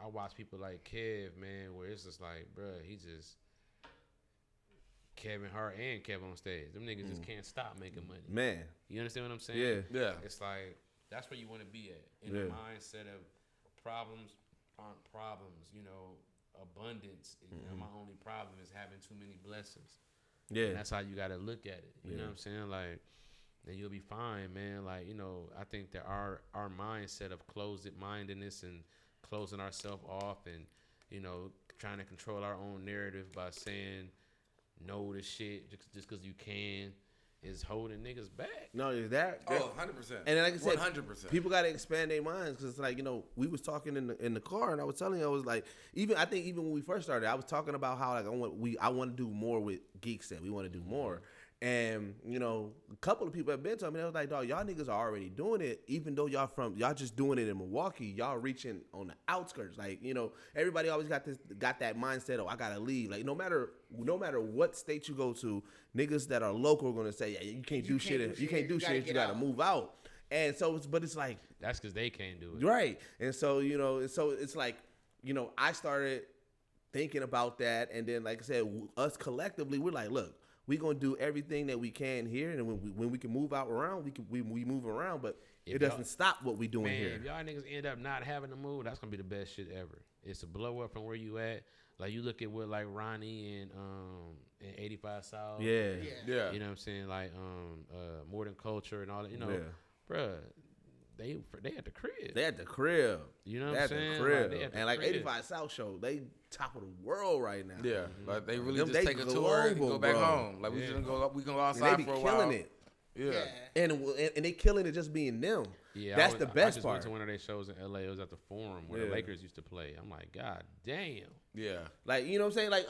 Speaker 4: I watch people like Kev, man, where it's just like, bruh, he just Kevin Hart and Kev on stage. Them niggas just can't stop making money.
Speaker 2: Man.
Speaker 4: You understand what I'm saying?
Speaker 5: Yeah.
Speaker 4: It's like that's where you want to be at. In the mindset of problems aren't problems, abundance. My only problem is having too many blessings. Yeah. And that's how you got to look at it. You know what I'm saying? Like, then you'll be fine, man. Like, I think that our mindset of closed-mindedness and closing ourselves off and, trying to control our own narrative by saying no to shit just because you can is holding niggas back.
Speaker 2: No, is that?
Speaker 5: 100%.
Speaker 2: And like I said,
Speaker 5: 100%.
Speaker 2: People got to expand their minds because it's like, we was talking in the car and I was telling you, I was like, even when we first started, I was talking about how like I want to do more with Geekset. We want to do more. And, a couple of people have been telling me, they was like, dog, y'all niggas are already doing it, even though y'all just doing it in Milwaukee. Y'all reaching on the outskirts. Like, everybody always got that mindset, I gotta leave. Like, no matter what state you go to, niggas that are local are gonna say, yeah, you can't do shit. You can't do shit. You gotta move out. And so, but it's like,
Speaker 4: that's because they can't do it.
Speaker 2: Right. And so, so it's like, I started thinking about that. And then, like I said, us collectively, we're like, look, we're going to do everything that we can here, and when we can move out around, we move around, but it doesn't stop what we doing here.
Speaker 4: If y'all niggas end up not having to move, that's going to be the best shit ever. It's a blow up from where you at. Like, you look at what, like, Ronnie and 85 South.
Speaker 2: Yeah.
Speaker 4: You know what I'm saying? Like, Modern Culture and all that, bruh. They at the crib.
Speaker 2: They at the crib.
Speaker 4: You know what I'm saying?
Speaker 2: The crib.
Speaker 4: Like,
Speaker 2: and like 85 South Show, they top of the world right now.
Speaker 5: Yeah, like they really
Speaker 2: Them,
Speaker 5: just take a tour and go back home. Like we can go outside for a while.
Speaker 2: Killing it. Yeah. And they killing it just being them. Yeah, that's the best part. I just went
Speaker 4: to one of their shows in LA. It was at the Forum where the Lakers used to play. I'm like, God damn.
Speaker 5: Yeah.
Speaker 2: Like, you know what I'm saying? Like,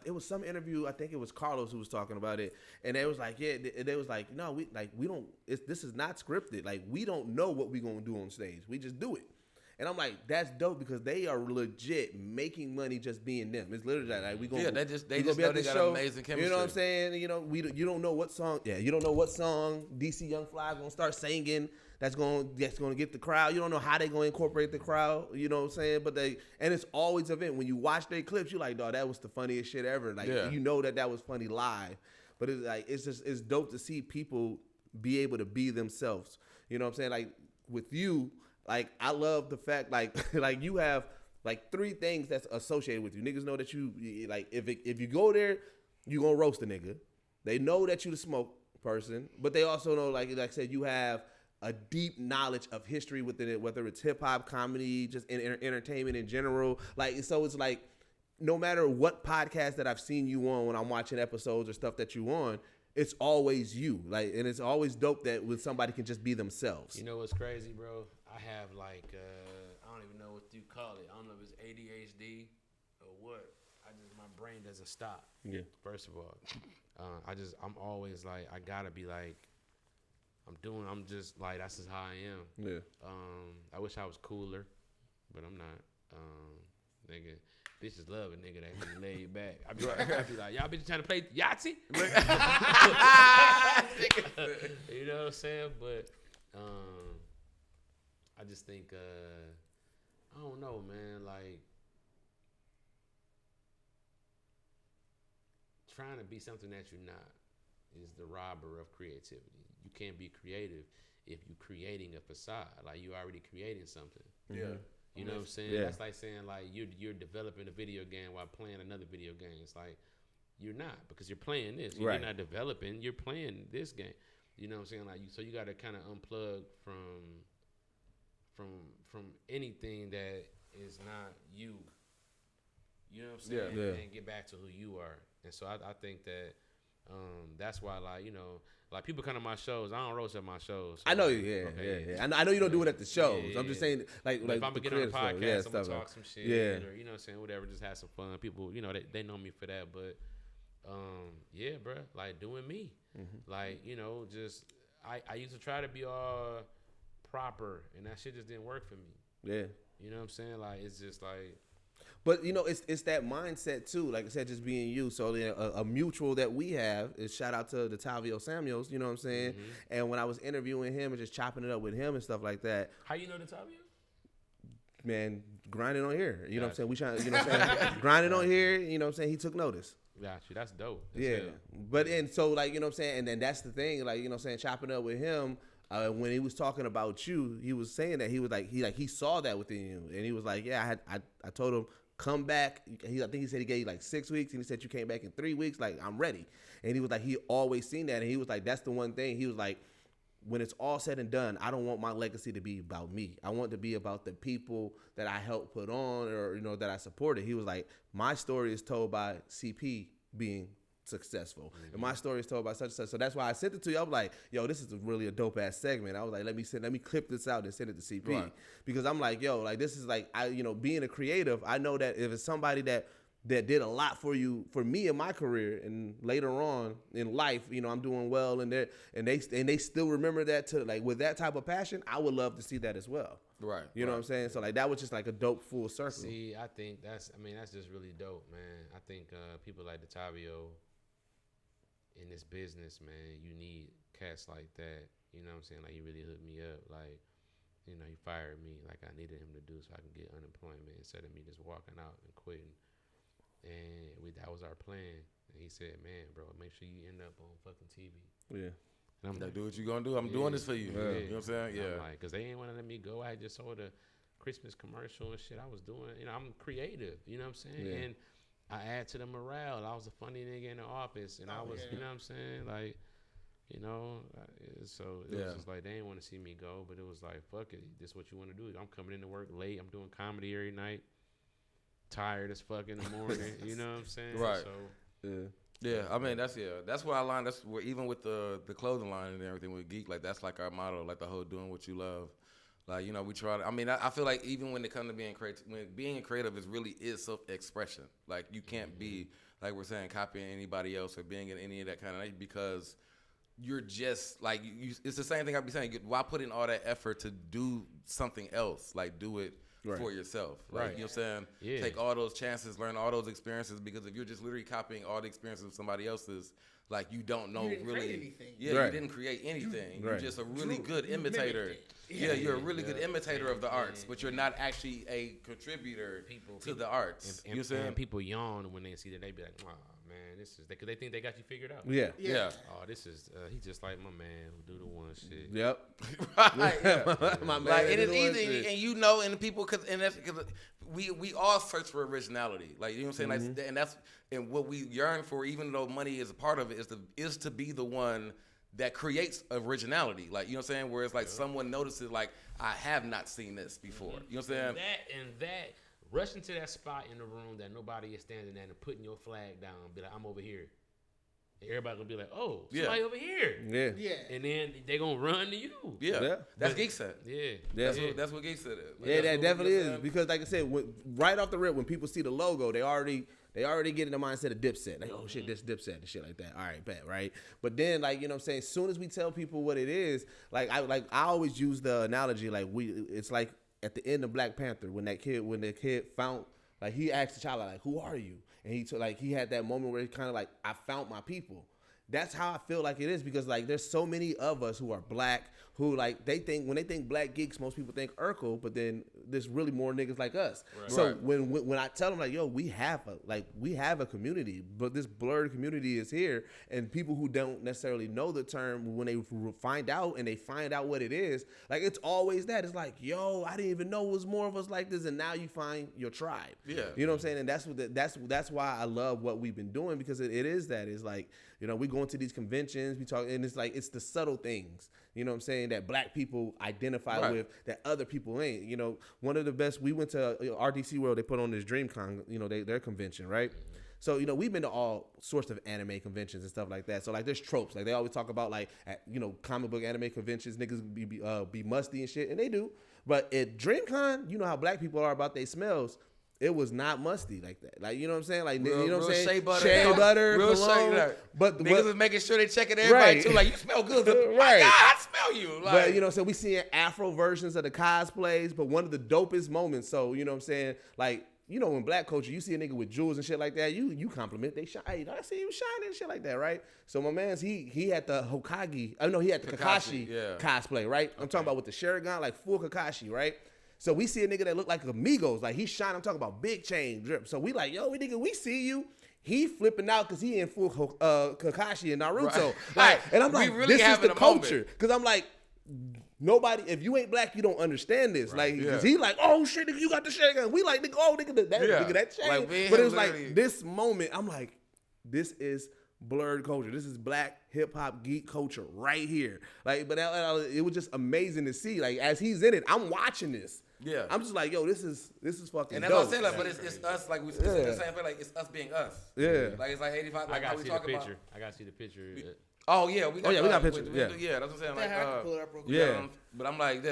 Speaker 2: it was some interview. I think it was Carlos who was talking about it, and they was like, they was like, no, we don't. This is not scripted. Like, we don't know what we gonna do on stage. We just do it. And I'm like, that's dope because they are legit making money just being them. It's literally like we gonna
Speaker 5: they just know they got amazing chemistry.
Speaker 2: You know what I'm saying? You don't know what song. Yeah, you don't know what song DC Young Fly gonna start singing. That's gonna get the crowd. You don't know how they gonna incorporate the crowd. You know what I'm saying? But and it's always event. When you watch their clips, you're like, dog, that was the funniest shit ever. Like you know that was funny live. But it's like it's dope to see people be able to be themselves. You know what I'm saying? Like with you. Like, I love the fact, like you have, like, 3 things that's associated with you. Niggas know that you, like, if you go there, you gonna roast a nigga. They know that you the smoke person, but they also know, like I said, you have a deep knowledge of history within it, whether it's hip-hop, comedy, just entertainment in general. Like, so it's like, no matter what podcast that I've seen you on when I'm watching episodes or stuff that you on, it's always you. Like, and it's always dope that when somebody can just be themselves.
Speaker 4: You know what's crazy, bro? I have like I don't even know what you call it. I don't know if it's ADHD or what. My brain doesn't stop. Yeah. First of all, I'm always like I gotta be like I'm just like, that's just how I am.
Speaker 2: Yeah.
Speaker 4: I wish I was cooler, but I'm not. Nigga, bitches love a nigga that can laid back. I be like, y'all bitches trying to play Yahtzee? You know what I'm saying? But I just think, I don't know, man. Like, trying to be something that you're not is the robber of creativity. You can't be creative if you're creating a facade. Like, you're already creating something.
Speaker 2: Yeah.
Speaker 4: You know what I'm saying?
Speaker 2: Yeah.
Speaker 4: That's like saying, like, you're developing a video game while playing another video game. It's like, you're not, because you're playing this. You're
Speaker 2: Right.
Speaker 4: not developing. You're playing this game. You know what I'm saying? Like, so you got to kind of unplug from anything that is not you. You know what I'm saying?
Speaker 2: Yeah.
Speaker 4: And get back to who you are. And so I think that that's why, like, you know, like, people come to my shows. I don't roast at my shows. So,
Speaker 2: I know you, yeah. I know you don't do it at the shows.
Speaker 4: Yeah,
Speaker 2: I'm just
Speaker 4: yeah.
Speaker 2: saying, like
Speaker 4: if I'm gonna get on a
Speaker 2: creative stuff,
Speaker 4: podcast, I'm gonna
Speaker 2: stuff
Speaker 4: talk some shit,
Speaker 2: Yeah.
Speaker 4: or, you know what I'm saying, whatever, just have some fun. People, you know, they know me for that, but yeah, bro, like, doing me, like, you know, just I used to try to be all proper, and that shit just didn't work for me.
Speaker 2: Yeah.
Speaker 4: You know what I'm saying? Like, it's just like.
Speaker 2: But, you know, it's that mindset, too. Like I said, just being you. So, a mutual that we have is shout out to the Tavio Samuels, you know what I'm saying? And when I was interviewing him and just chopping it up with him and stuff like that,
Speaker 4: How you know the Tavio?
Speaker 2: man, grinding on here. You know what I'm
Speaker 4: Gotcha.
Speaker 2: saying? We trying, you know what I'm saying? Grinding on here, you know what I'm saying? He took notice.
Speaker 4: Got you. That's dope. That's
Speaker 2: Yeah.
Speaker 4: hell.
Speaker 2: But, and so, like, you know what I'm saying? And then that's the thing, like, you know what I'm saying? Chopping up with him, when he was talking about you, he was saying that he was like, he saw that within you. And he was like, yeah, I told him, come back. I think he said he gave you like 6 weeks, and he said you came back in 3 weeks. Like, I'm ready. And he was like, he always seen that, and he was like, that's the one thing. He was like, when it's all said and done, I don't want my legacy to be about me. I want it to be about the people that I helped put on, or, you know, that I supported. He was like, my story is told by CP being successful, and my story is told by such and such. So that's why I sent it to you. I was like, yo, this is really a dope ass segment. I was like, let me clip this out and send it to CP, because I'm like, yo, like, this is like, you know, being a creative, I know that if it's somebody that did a lot for me in my career, and later on in life, you know, I'm doing well, and they still remember that, to like, with that type of passion, I would love to see that as well.
Speaker 5: Right.
Speaker 2: You know what I'm saying? So, like, that was just like a dope full circle.
Speaker 4: See, I think that's just really dope, man. I think people like the Tavio in this business, man, you need cats like that. You know what I'm saying? Like, he really hooked me up. Like, you know, he fired me like I needed him to do, so I can get unemployment, instead of me just walking out and quitting. And that was our plan. And he said, man, bro, make sure you end up on fucking TV.
Speaker 2: Yeah.
Speaker 4: And I'm
Speaker 5: Like,
Speaker 4: like,
Speaker 5: do what you gonna do. I'm doing this for you.
Speaker 2: Yeah.
Speaker 5: You know what I'm saying?
Speaker 4: and
Speaker 5: Yeah.
Speaker 4: I'm like, because they ain't want to let me go. I just saw the Christmas commercial and shit. I was doing, you know, I'm creative. You know what I'm saying?
Speaker 2: Yeah.
Speaker 4: And I add to the morale. I was a funny nigga in the office, and I was, you know what I'm saying? Like, you know, so it was just like, they didn't want to see me go, but it was like, fuck it. This is what you want to do. I'm coming into work late. I'm doing comedy every night. Tired as fuck in the morning. You know what I'm saying?
Speaker 5: Right.
Speaker 4: So,
Speaker 5: Yeah, I mean, that's where I line. That's where, even with the clothing line and everything with Geek, like, that's like our motto, like the whole doing what you love. Like, you know, we try to, I mean, I feel like even when it comes to being creative, being creative is self-expression. Like, you can't be, like we're saying, copying anybody else or being in any of that kind of thing, because you're just, like, it's the same thing I be saying. Why put in all that effort to do something else? Like, do it for yourself. Like,
Speaker 4: Right.
Speaker 5: you know what I'm saying?
Speaker 4: Yeah.
Speaker 5: Take all those chances, learn all those experiences, because if you're just literally copying all the experiences of somebody else's, like, you don't know
Speaker 3: You didn't
Speaker 5: really.
Speaker 3: create anything.
Speaker 5: Yeah,
Speaker 2: Right.
Speaker 5: you didn't create anything.
Speaker 2: Right.
Speaker 5: You're just a really
Speaker 3: Drew.
Speaker 5: good
Speaker 3: You mimicked
Speaker 5: imitator.
Speaker 3: it.
Speaker 5: Yeah, you're a really
Speaker 4: Yeah.
Speaker 5: good imitator of the arts,
Speaker 4: Yeah.
Speaker 5: but you're not actually a contributor
Speaker 4: People-
Speaker 5: to the arts.
Speaker 4: and,
Speaker 5: You know what I'm saying?
Speaker 4: and people yawn when they see that. They be like, "Oh man, this is," because they think they got you figured out.
Speaker 2: Yeah.
Speaker 5: Yeah.
Speaker 4: Oh, this is he just like my man who do the one shit.
Speaker 2: Yep.
Speaker 5: Right, yeah.
Speaker 2: My man.
Speaker 5: Like, and
Speaker 2: is
Speaker 5: it's
Speaker 2: the one
Speaker 5: easy,
Speaker 2: shit.
Speaker 5: and you know, and the people, cause we all search for originality, like, you know what I'm saying, like, and what we yearn for, even though money is a part of it, is to be the one that creates originality, like, you know what I'm saying, where it's like someone notices, like, I have not seen this before, you know what I'm saying?
Speaker 4: That rushing to that spot in the room that nobody is standing at and putting your flag down, be like, I'm over here. And everybody gonna be like, oh, somebody over here.
Speaker 2: Yeah.
Speaker 3: Yeah.
Speaker 4: And then they gonna run to you.
Speaker 5: Yeah, that's Geekset.
Speaker 4: Yeah.
Speaker 5: That's what Geekset is. Like,
Speaker 2: Yeah,
Speaker 5: that's
Speaker 2: that
Speaker 5: what-
Speaker 2: definitely
Speaker 5: you know what
Speaker 2: is,
Speaker 5: I'm
Speaker 2: because, like I said, right off the rip, when people see the logo, they already They already get in the mindset of Dipset. Like, oh shit, this Dipset and shit like that. All right, bet, right? But then, like, you know what I'm saying? As soon as we tell people what it is, I always use the analogy, like, it's like at the end of Black Panther, when the kid found, like, he asked the child, like, who are you? And he had that moment where he kind of like, I found my people. That's how I feel like it is, because like there's so many of us who are black who like when they think black geeks, most people think Urkel, but then there's really more niggas like us. Right. So when I tell them like, yo, we have a community, but this blurred community is here, and people who don't necessarily know the term, when they find out what it is, like it's always that. It's like, yo, I didn't even know it was more of us like this, and now you find your tribe. Yeah, you know what I'm saying? And that's why I love what we've been doing, because it is that. It's like, you know, we go into these conventions, we talk, and it's like, it's the subtle things, you know what I'm saying, that black people identify with that other people ain't. You know, one of the best, we went to RDC World, they put on this DreamCon, you know, their convention, right? Mm-hmm. So, you know, we've been to all sorts of anime conventions and stuff like that. So, like, there's tropes. Like, they always talk about, like, at, you know, comic book anime conventions, niggas be musty and shit, and they do. But at DreamCon, you know how black people are about their smells. It was not musty like that. Like, you know what I'm saying? Like, you know what I'm saying? Shea butter. Real
Speaker 5: shea butter.
Speaker 2: But
Speaker 5: niggas was making sure they checking everybody too. Like, you smell good. Right. I smell you. Like,
Speaker 2: but, you know, so we seeing Afro versions of the cosplays, but one of the dopest moments. So, you know what I'm saying? Like, you know, in black culture, you see a nigga with jewels and shit like that, you compliment, they shine. Hey, I see you shining and shit like that, right? So my man's, he had the Hokage, he had the Kakashi cosplay, right? I'm talking about with the Sharingan, like full Kakashi, right? So we see a nigga that look like Amigos, like he's shining. I'm talking about big chain drip. So we like, yo, nigga, we see you. He flipping out because he in full Kakashi and Naruto. Right. Like, and I'm like, really, this is the culture. Because I'm like, nobody, if you ain't black, you don't understand this. Right. Like, cause he like, oh shit, nigga, you got the Sharingan. We like, nigga, oh nigga, that chain. Like, but it was like this moment, I'm like, this is blurred culture. This is black hip hop geek culture right here. Like, but it was just amazing to see. Like, as he's in it, I'm watching this. Yeah, I'm just like, yo, this is fucking. And that's dope.
Speaker 5: What I'm saying, like, but it's us, like we saying, I feel like it's us being us. Yeah, like it's like 85. Like,
Speaker 4: I gotta see the picture. I gotta see the picture.
Speaker 5: Oh yeah, we got pictures.
Speaker 2: Yeah,
Speaker 5: that's what I'm saying. Like, but I'm like,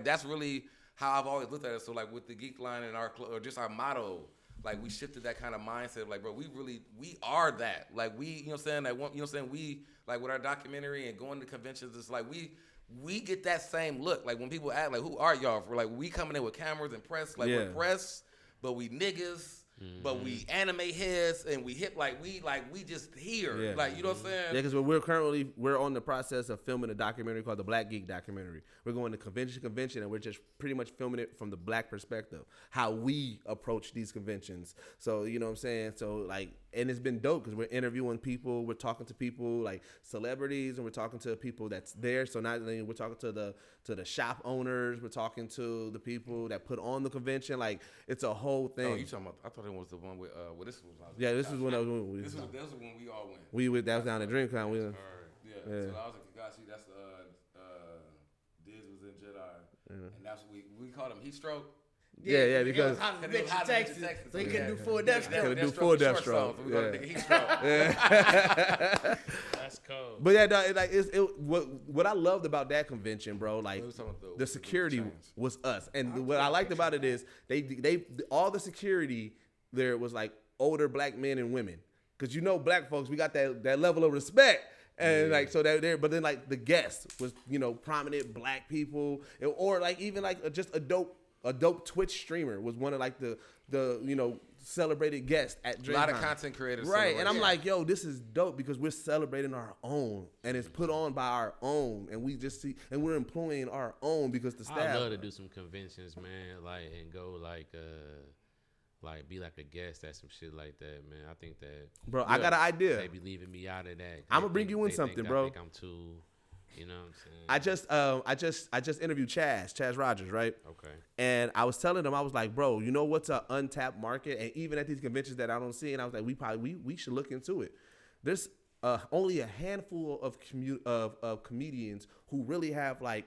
Speaker 5: that's really how I've always looked at it. So like with the Geek line and or just our motto, like we shifted that kind of mindset. Like, bro, we are that. Like we, you know what I'm saying? Like, you know what I'm saying? We like with our documentary and going to conventions. It's like we get that same look. Like when people ask, like, who are y'all? For like we coming in with cameras and press, like we're press, but we niggas, but we anime heads, and we hip like we just here. Yeah. Like, you know what I'm saying?
Speaker 2: Yeah, because we're on the process of filming a documentary called the Black Geek documentary. We're going to convention, and we're just pretty much filming it from the black perspective, how we approach these conventions. So, you know what I'm saying? So like, and it's been dope because we're interviewing people, we're talking to people like celebrities, and we're talking to people that's there. So not only we're talking to the shop owners, we're talking to the people that put on the convention. Like, it's a whole thing.
Speaker 5: Oh, you talking about? I thought it was the one with this was.
Speaker 2: Yeah, this was when I was.
Speaker 5: This was when we all went.
Speaker 2: That was down at DreamCon.
Speaker 5: So I was like, gosh, that's Diz was in Jedi, and that's what we called him Heat Stroke.
Speaker 2: Yeah, because
Speaker 3: Texas, so he couldn't do full Death Stroke.
Speaker 2: Couldn't do full Death Stroke.
Speaker 5: So we got Heat Stroke.
Speaker 4: That's cool.
Speaker 2: But yeah, what I loved about that convention, bro, like the security was us, and what I liked about it is they all the security there was like older black men and women, because you know black folks, we got that level of respect. And like, so that there, but then like the guests was, you know, prominent black people, or like even like just a dope Twitch streamer was one of like the you know, celebrated guests at DreamCon.
Speaker 5: A lot of content creators,
Speaker 2: right? And I'm like, yo, this is dope because we're celebrating our own, and it's put on by our own, and we just see, and we're employing our own because the staff.
Speaker 4: I love to do some conventions, man, like, and go like be like a guest at some shit like that, man. I think that,
Speaker 2: bro, I got an idea.
Speaker 4: They be leaving me out of that.
Speaker 2: I'm gonna bring you in something, bro.
Speaker 4: I think I'm too, you know what I'm saying?
Speaker 2: I just interviewed Chaz Rogers, right?
Speaker 4: Okay.
Speaker 2: And I was telling him, I was like, bro, you know what's an untapped market? And even at these conventions that I don't see, and I was like, we should look into it. There's only a handful of comedians who really have like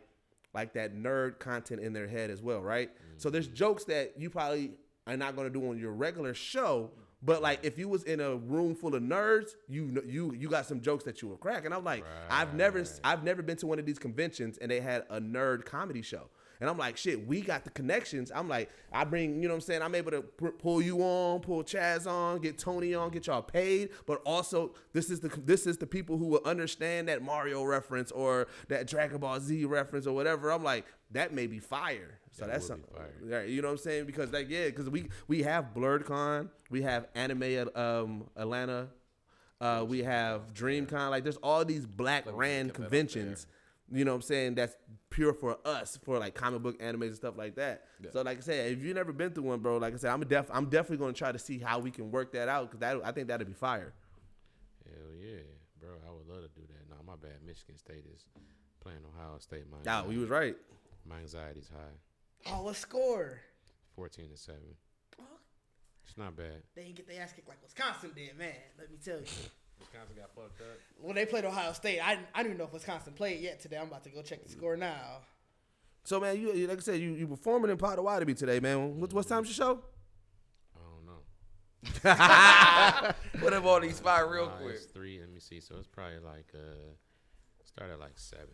Speaker 2: that nerd content in their head as well, right? Mm-hmm. So there's jokes that you probably are not going to do on your regular show, but like if you was in a room full of nerds, you got some jokes that you would crack. And I'm like, right. I've never been to one of these conventions and they had a nerd comedy show. And I'm like, shit, we got the connections. I'm like, I bring, you know what I'm saying? I'm able to pull you on, pull Chaz on, get Tony on, get y'all paid. But also, this is the people who will understand that Mario reference or that Dragon Ball Z reference or whatever. I'm like, that may be fire. So
Speaker 4: That
Speaker 2: that's
Speaker 4: would be
Speaker 2: something.
Speaker 4: fire.
Speaker 2: Yeah, you know what I'm saying? Because like, yeah, because we have BlurredCon, we have Anime Atlanta, we have DreamCon. Like, there's all these black ran conventions. You know what I'm saying? That's pure for us, for like comic book animes and stuff like that.
Speaker 5: Yeah.
Speaker 2: So like I said, if you've never been through one, bro, like I said, I'm definitely going to try to see how we can work that out, because I think that'd be fire.
Speaker 4: Hell yeah, bro. I would love to do that. Nah, my bad. Michigan State is playing Ohio State.
Speaker 2: Yeah, we was right.
Speaker 4: My anxiety's high.
Speaker 3: Oh, what score?
Speaker 4: 14-7.
Speaker 3: Oh,
Speaker 4: It's not bad.
Speaker 3: they didn't get their ass kicked like Wisconsin did, man. Let me tell you.
Speaker 4: Wisconsin got fucked up.
Speaker 3: When they played Ohio State, I don't even know if Wisconsin played yet today. I'm about to go check the score now.
Speaker 2: So man, you like I said, you performing in Potawatomi today, man. What time's your show?
Speaker 4: I don't know.
Speaker 5: Put up all these five real quick.
Speaker 4: It's 3. Let me see. So it's probably like start at like 7.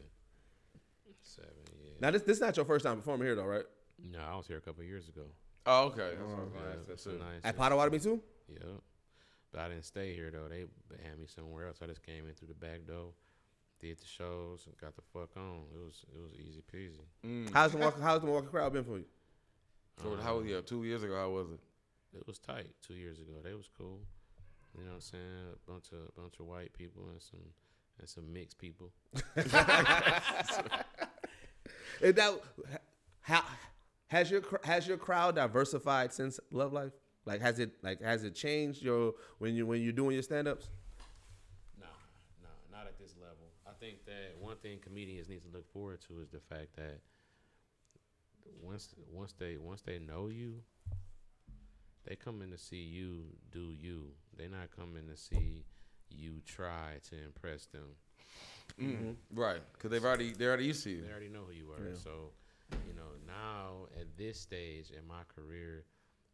Speaker 4: 7, yeah.
Speaker 2: Now this not your first time performing here though, right?
Speaker 4: No, I was here a couple of years ago.
Speaker 5: Oh, okay. That's what I was
Speaker 4: Yeah,
Speaker 5: gonna ask that
Speaker 4: it's
Speaker 5: too.
Speaker 4: nice.
Speaker 2: At Potawatomi too?
Speaker 4: Yep. But I didn't stay here though. They had me somewhere else. I just came in through the back door, did the shows, and got the fuck on. It was easy peasy.
Speaker 2: How's the Milwaukee crowd been for you?
Speaker 5: So how was 2 years ago? How was it?
Speaker 4: It was tight 2 years ago. They was cool. You know what I'm saying? A bunch of white people and some mixed people.
Speaker 2: Is that how has your crowd diversified since LoveLife? Like has it changed when you're doing your stand-ups?
Speaker 4: No, not at this level. I think that one thing comedians need to look forward to is the fact that once they know you, they come in to see you do you. They're not coming to see you try to impress them.
Speaker 5: Right, because they're already used to you.
Speaker 4: They already know who you are.
Speaker 2: Yeah.
Speaker 4: So, now at this stage in my career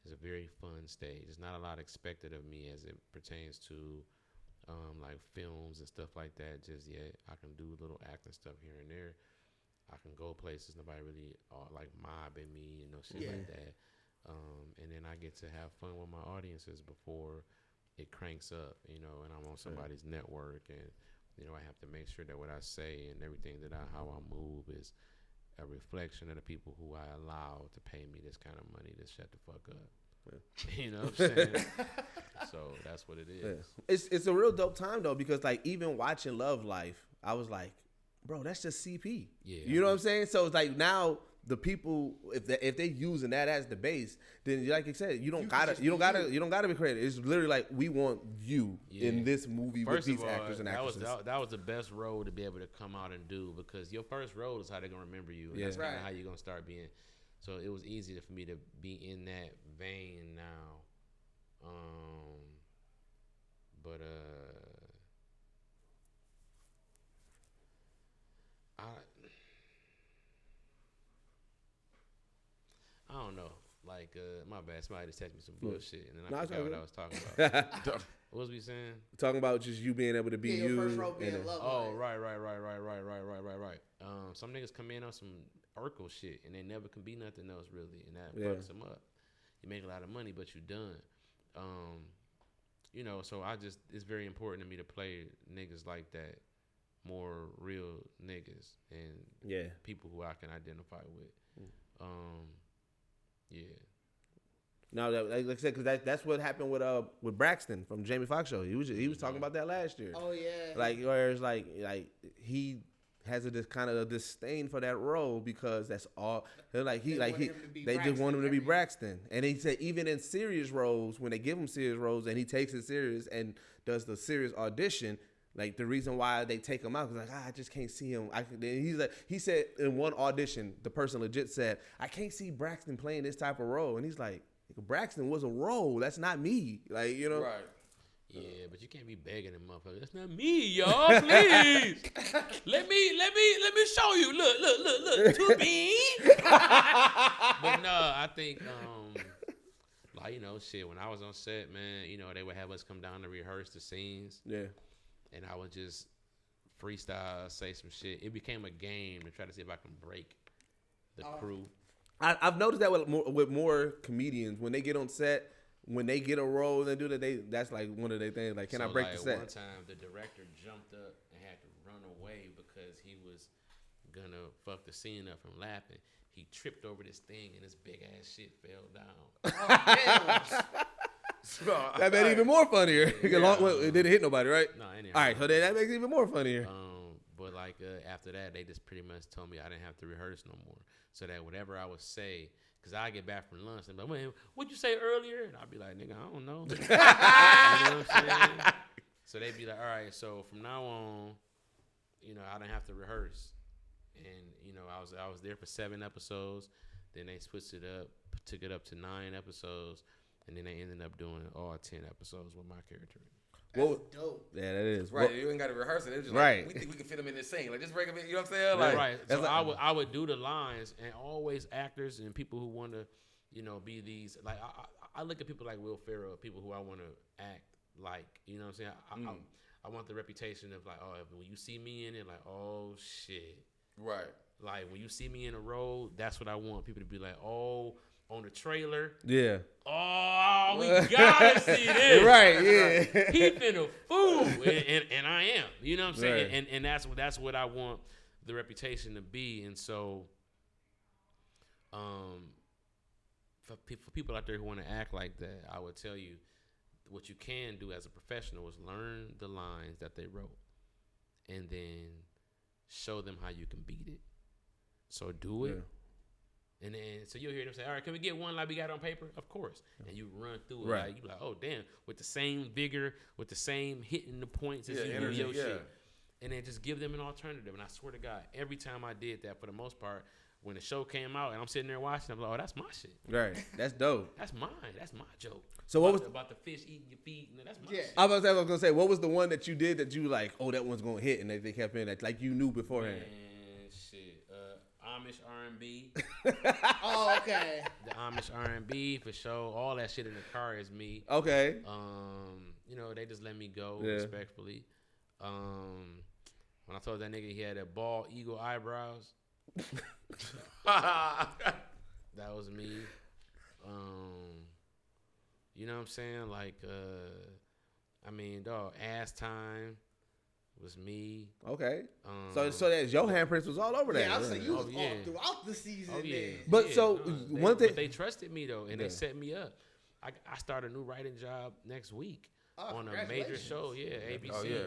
Speaker 4: is a very fun stage. There's not a lot expected of me as it pertains to like films and stuff like that just yet. I can do little acting stuff here and there. I can go places nobody really like mobbing me, shit like that. And then I get to have fun with my audiences before it cranks up, and I'm on somebody's network, and I have to make sure that what I say and everything how I move is a reflection of the people who I allow to pay me this kind of money to shut the fuck up. Yeah. You know what I'm saying? So that's what it is.
Speaker 2: Yeah. It's a real dope time though, because like even watching LoveLife, I was like, bro, that's just CP.
Speaker 4: Yeah.
Speaker 2: You know what I'm saying? So it's like now the people, if they using that as the base, then like you said, you don't gotta be creative. It's literally like, we want you in this movie with these actors and actresses.
Speaker 4: That was the best role to be able to come out and do, because your first role is how they're gonna remember you, and that's kind of how you're gonna start being. So it was easy for me to be in that vein now. But I don't know. Like, my bad. Somebody just texted me some bullshit, and then I forgot what I was talking about. What was we saying?
Speaker 2: Talking about just you being able to be you.
Speaker 3: Your first role being love.
Speaker 4: Oh, right. Some niggas come in on some Urkel shit, and they never can be nothing else really, and that fucks them up. You make a lot of money, but you done. So it's very important to me to play niggas like that, more real niggas, and people who I can identify with. Yeah.
Speaker 2: No, like I said, because that's what happened with Braxton from Jamie Foxx show. He was talking about that last year.
Speaker 3: Oh yeah.
Speaker 2: Like, whereas like he has this kind of a disdain for that role, because that's all. They just want him to be Braxton. And he said even in serious roles, when they give him serious roles and he takes it serious and does the serious audition, like the reason why they take him out is like, I just can't see him. He said in one audition, the person legit said, I can't see Braxton playing this type of role. And he's like, Braxton was a role. That's not me. Like,
Speaker 5: Right.
Speaker 4: Yeah, but you can't be begging them motherfuckers. That's not me, y'all. Please, let me show you. Look, to me. But no, I think shit. When I was on set, man, they would have us come down to rehearse the scenes.
Speaker 2: Yeah.
Speaker 4: And I would just freestyle, say some shit. It became a game to try to see if I can break the crew.
Speaker 2: I've noticed that with more comedians when they get on set, when they get a role and they do that, that's like one of their things. Like, can I break the set?
Speaker 4: One time, the director jumped up and had to run away because he was gonna fuck the scene up from laughing. He tripped over this thing and this big ass shit fell down.
Speaker 2: That made it even more funnier. It didn't hit nobody, right?
Speaker 4: No, it didn't.
Speaker 2: All right, so that makes it even more funnier.
Speaker 4: But like after that, they just pretty much told me I didn't have to rehearse no more, so that whatever I would say, because I get back from lunch and be like, "Man, what'd you say earlier?" And I'd be like, "Nigga, I don't know." You know what I'm saying? So they'd be like, "All right, so from now on, you know, I didn't have to rehearse." And you know, I was there for 7 episodes. Then they switched it up, took it up to 9 episodes, and then they ended up doing all 10 episodes with my character.
Speaker 3: That's dope.
Speaker 2: Yeah, that is.
Speaker 5: Right, you ain't got to rehearse it. It's just
Speaker 2: right.
Speaker 5: Like, we think we can fit them in this scene. Like, just break them in. You know what I'm saying? Like,
Speaker 4: right. So I would do the lines, and always actors and people who want to, you know, be these. Like I look at people like Will Ferrell, people who I want to act like. You know what I'm saying? I want the reputation of like, oh, when you see me in it, like, oh shit.
Speaker 5: Right.
Speaker 4: Like when you see me in a role, that's what I want people to be like, oh. On the trailer,
Speaker 2: yeah.
Speaker 4: Oh, we gotta see this,
Speaker 2: right? Yeah,
Speaker 4: he finna fool, and I am. You know what I'm saying? Right. And that's what I want the reputation to be. And so, for people out there who want to act like that, I would tell you what you can do as a professional is learn the lines that they wrote, and then show them how you can beat it. So do it. Yeah. And then, so you'll hear them say, all right, can we get one like we got on paper? Of course. And you run through it. Right. Like, you be like, oh, damn, with the same vigor, with the same hitting the points as you do your shit. And then just give them an alternative. And I swear to God, every time I did that, for the most part, when the show came out and I'm sitting there watching, I'm like, oh, that's my shit.
Speaker 2: Right. That's dope.
Speaker 4: That's mine. That's my joke.
Speaker 2: So what was
Speaker 4: about the fish eating your feet? And that's my shit.
Speaker 2: I was going to say, what was the one that you did that you like, oh, that one's going to hit, and they kept in that, like you knew beforehand?
Speaker 4: Man, shit. Amish R&B.
Speaker 3: Oh, okay.
Speaker 4: The Amish R&B for sure. All that shit in the car is me.
Speaker 2: Okay.
Speaker 4: You know, they just let me go respectfully. When I told that nigga he had that bald eagle eyebrows, that was me. You know what I'm saying? Like, I mean, dog, ass time was me.
Speaker 2: Okay. So that your handprints was all over that.
Speaker 3: Yeah, I was saying you was all throughout the season.
Speaker 4: Oh, yeah.
Speaker 2: But
Speaker 4: yeah,
Speaker 2: so one thing,
Speaker 4: but they trusted me though, and they set me up. I start a new writing job next week on a major show. Yeah, ABC.
Speaker 5: Oh yeah.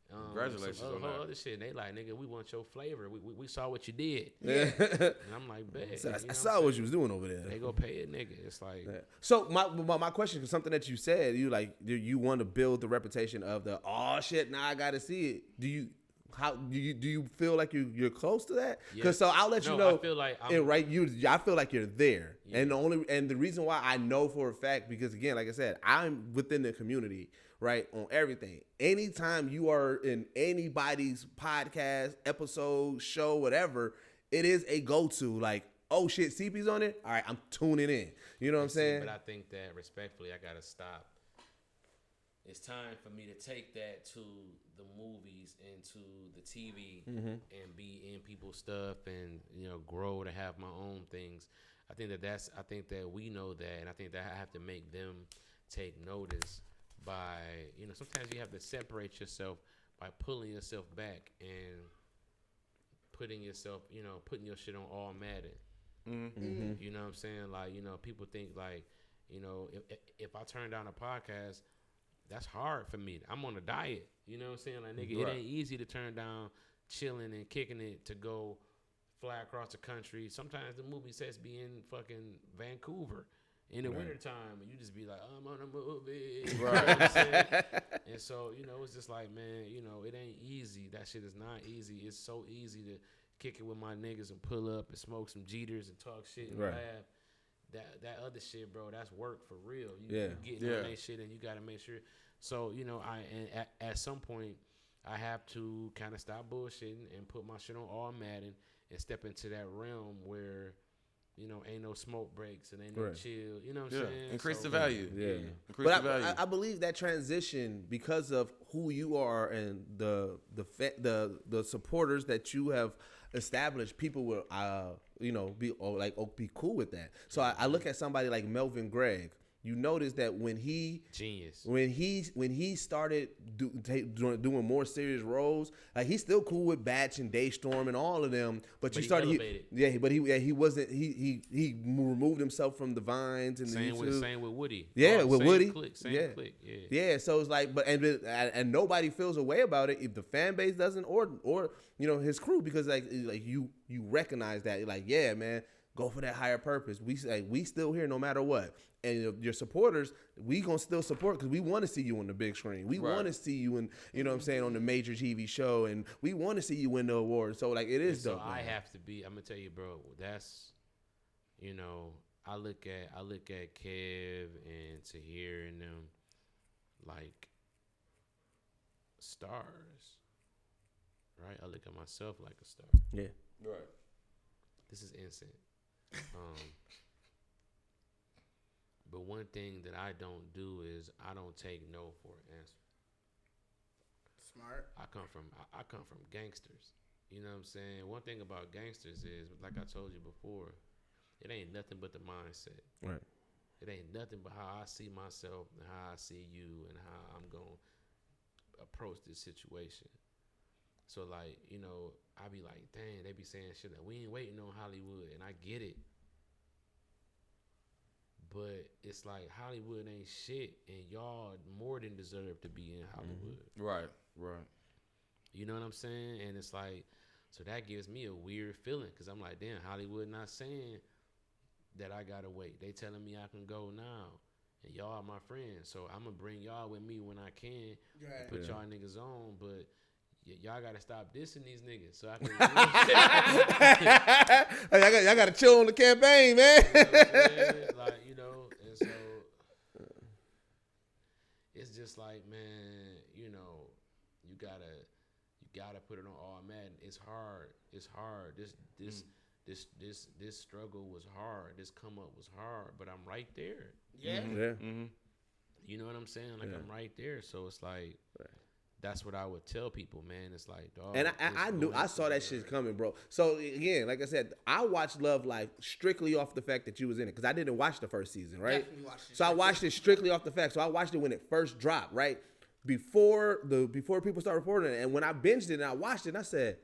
Speaker 5: Congratulations on that.
Speaker 4: Other shit. And they like, nigga, we want your flavor. We saw what you did.
Speaker 2: Yeah.
Speaker 4: And I'm like, bet.
Speaker 2: So I saw what you was doing over there.
Speaker 4: They go pay a nigga. It's like.
Speaker 2: Yeah. So my question is something that you said. You want to build the reputation of the shit. Now I got to see it. Do you feel like you're close to that? Because so I'll let you know.
Speaker 4: I feel like
Speaker 2: I feel like you're there.
Speaker 4: Yeah.
Speaker 2: And the reason why I know for a fact, because again, like I said, I'm within the community, right, on everything. Anytime you are in anybody's podcast, episode, show, whatever, it is a go-to. Like, oh shit, CP's on it. All right, I'm tuning in. You know what I'm saying?
Speaker 4: But I think that respectfully, I gotta stop. It's time for me to take that to the movies and to the TV and be in people's stuff and, you know, grow to have my own things. I think that we know that, and I think that I have to make them take notice by, you know, sometimes you have to separate yourself by pulling yourself back and putting yourself, you know, putting your shit on all Madden. You know what I'm saying? Like, you know, people think like, you know, if I turn down a podcast, that's hard for me. I'm on a diet. You know what I'm saying? Like, nigga, it ain't easy to turn down chilling and kicking it to go fly across the country. Sometimes the movie sets be in fucking Vancouver in the wintertime, and you just be like, I'm on a movie. Right. You know what I'm saying? And so, you know, it's just like, man, you know, it ain't easy. That shit is not easy. It's so easy to kick it with my niggas and pull up and smoke some Jeters and talk shit and laugh. That other shit, bro, that's work for real. You getting on that shit, and you got to make sure. So, you know, at some point, I have to kind of stop bullshitting and put my shit on all Madden and step into that realm where, you know, ain't no smoke breaks and ain't no chill. You know what I'm saying?
Speaker 5: Increase the value.
Speaker 2: Increase the value. I believe that transition, because of who you are and the supporters that you have established, people will be cool with that. So I look at somebody like Melvin Gregg. You notice that when he started doing more serious roles, like he's still cool with Batch and Daystorm and all of them, but you started he wasn't he removed himself from the Vines and
Speaker 4: same
Speaker 2: the YouTube.
Speaker 4: Same with Woody.
Speaker 2: With Woody.
Speaker 4: Same click.
Speaker 2: So it's like, and nobody feels a way about it if the fan base doesn't or his crew, because like you recognize that, like, yeah, man, go for that higher purpose. We still here no matter what. And your supporters, we gonna still support because we want to see you on the big screen. We want to see you in, on the major TV show, and we want to see you win the award. So like it is dope.
Speaker 4: So I have to be. I'm gonna tell you, bro. That's, I look at Kev and Tahir and them like stars, right? I look at myself like a star.
Speaker 2: Yeah.
Speaker 5: Right.
Speaker 4: This is insane. But one thing that I don't do is I don't take no for an answer.
Speaker 3: Smart.
Speaker 4: I come from gangsters. You know what I'm saying? One thing about gangsters is, like I told you before, it ain't nothing but the mindset.
Speaker 2: Right.
Speaker 4: It ain't nothing but how I see myself and how I see you and how I'm going to approach this situation. So, like, I be like, dang, they be saying shit that we ain't waiting on Hollywood, and I get it. But it's like Hollywood ain't shit, and y'all more than deserve to be in Hollywood.
Speaker 5: Right.
Speaker 4: You know what I'm saying? And it's like, so that gives me a weird feeling, because I'm like, damn, Hollywood not saying that I gotta wait. They telling me I can go now, and y'all are my friends, so I'm gonna bring y'all with me when I can, and put y'all niggas on, but y'all gotta stop dissing these niggas so I can.
Speaker 2: Y'all gotta chill on the campaign, man.
Speaker 4: And so it's just like, man, you gotta put it on all Madden. It's hard. This struggle was hard. This come up was hard, but I'm right there.
Speaker 3: Yeah.
Speaker 2: Mm-hmm.
Speaker 4: You know what I'm saying? Like, I'm right there. So it's like. That's what I would tell people, man. It's like, dog.
Speaker 2: And I saw that shit coming, bro. So again, like I said, I watched LoveLife strictly off the fact that you was in it, because I didn't watch the first season, right?
Speaker 3: Definitely watched it.
Speaker 2: So I watched it strictly off the fact. So I watched it when it first dropped, right? Before people start reporting it. And when I binged it and I watched it, and I said,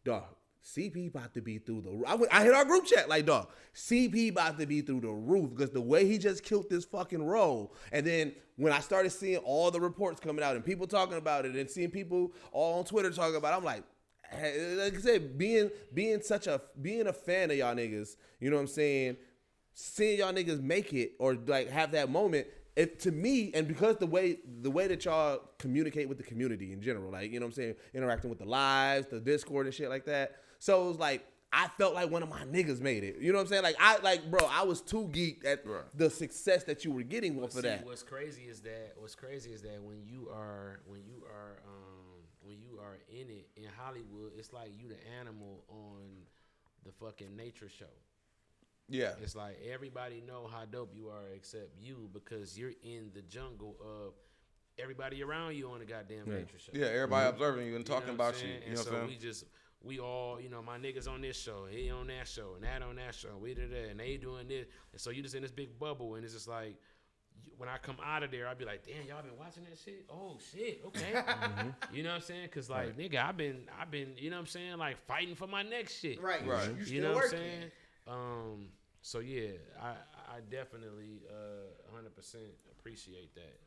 Speaker 2: dog, CP about to be through the roof. I hit our group chat like, dog, CP about to be through the roof, because the way he just killed this fucking role. And then when I started seeing all the reports coming out and people talking about it and seeing people all on Twitter talking about it, I'm like I said, being a fan of y'all niggas, you know what I'm saying? Seeing y'all niggas make it or like have that moment, to me, and because the way that y'all communicate with the community in general, like, you know what I'm saying, interacting with the lives, the Discord and shit like that. So it was like, I felt like one of my niggas made it. You know what I'm saying? Bro, I was too geeked at the success that you were getting off of that.
Speaker 4: What's crazy is that when you are in it in Hollywood, it's like you the animal on the fucking nature show.
Speaker 5: Yeah.
Speaker 4: It's like everybody know how dope you are except you, because you're in the jungle of everybody around you on the goddamn nature show.
Speaker 5: Yeah, everybody observing you and talking about you.
Speaker 4: And so we all, my niggas on this show, he on that show, and that on that show, we did that, and they doing this. And so you just in this big bubble, and it's just like, when I come out of there, I'll be like, damn, y'all been watching that shit? Oh, shit, okay. You know what I'm saying? Because, like, nigga, I've been, you know what I'm saying, like, fighting for my next shit.
Speaker 3: Right.
Speaker 4: You know what I'm saying? So, yeah, I definitely 100% appreciate that.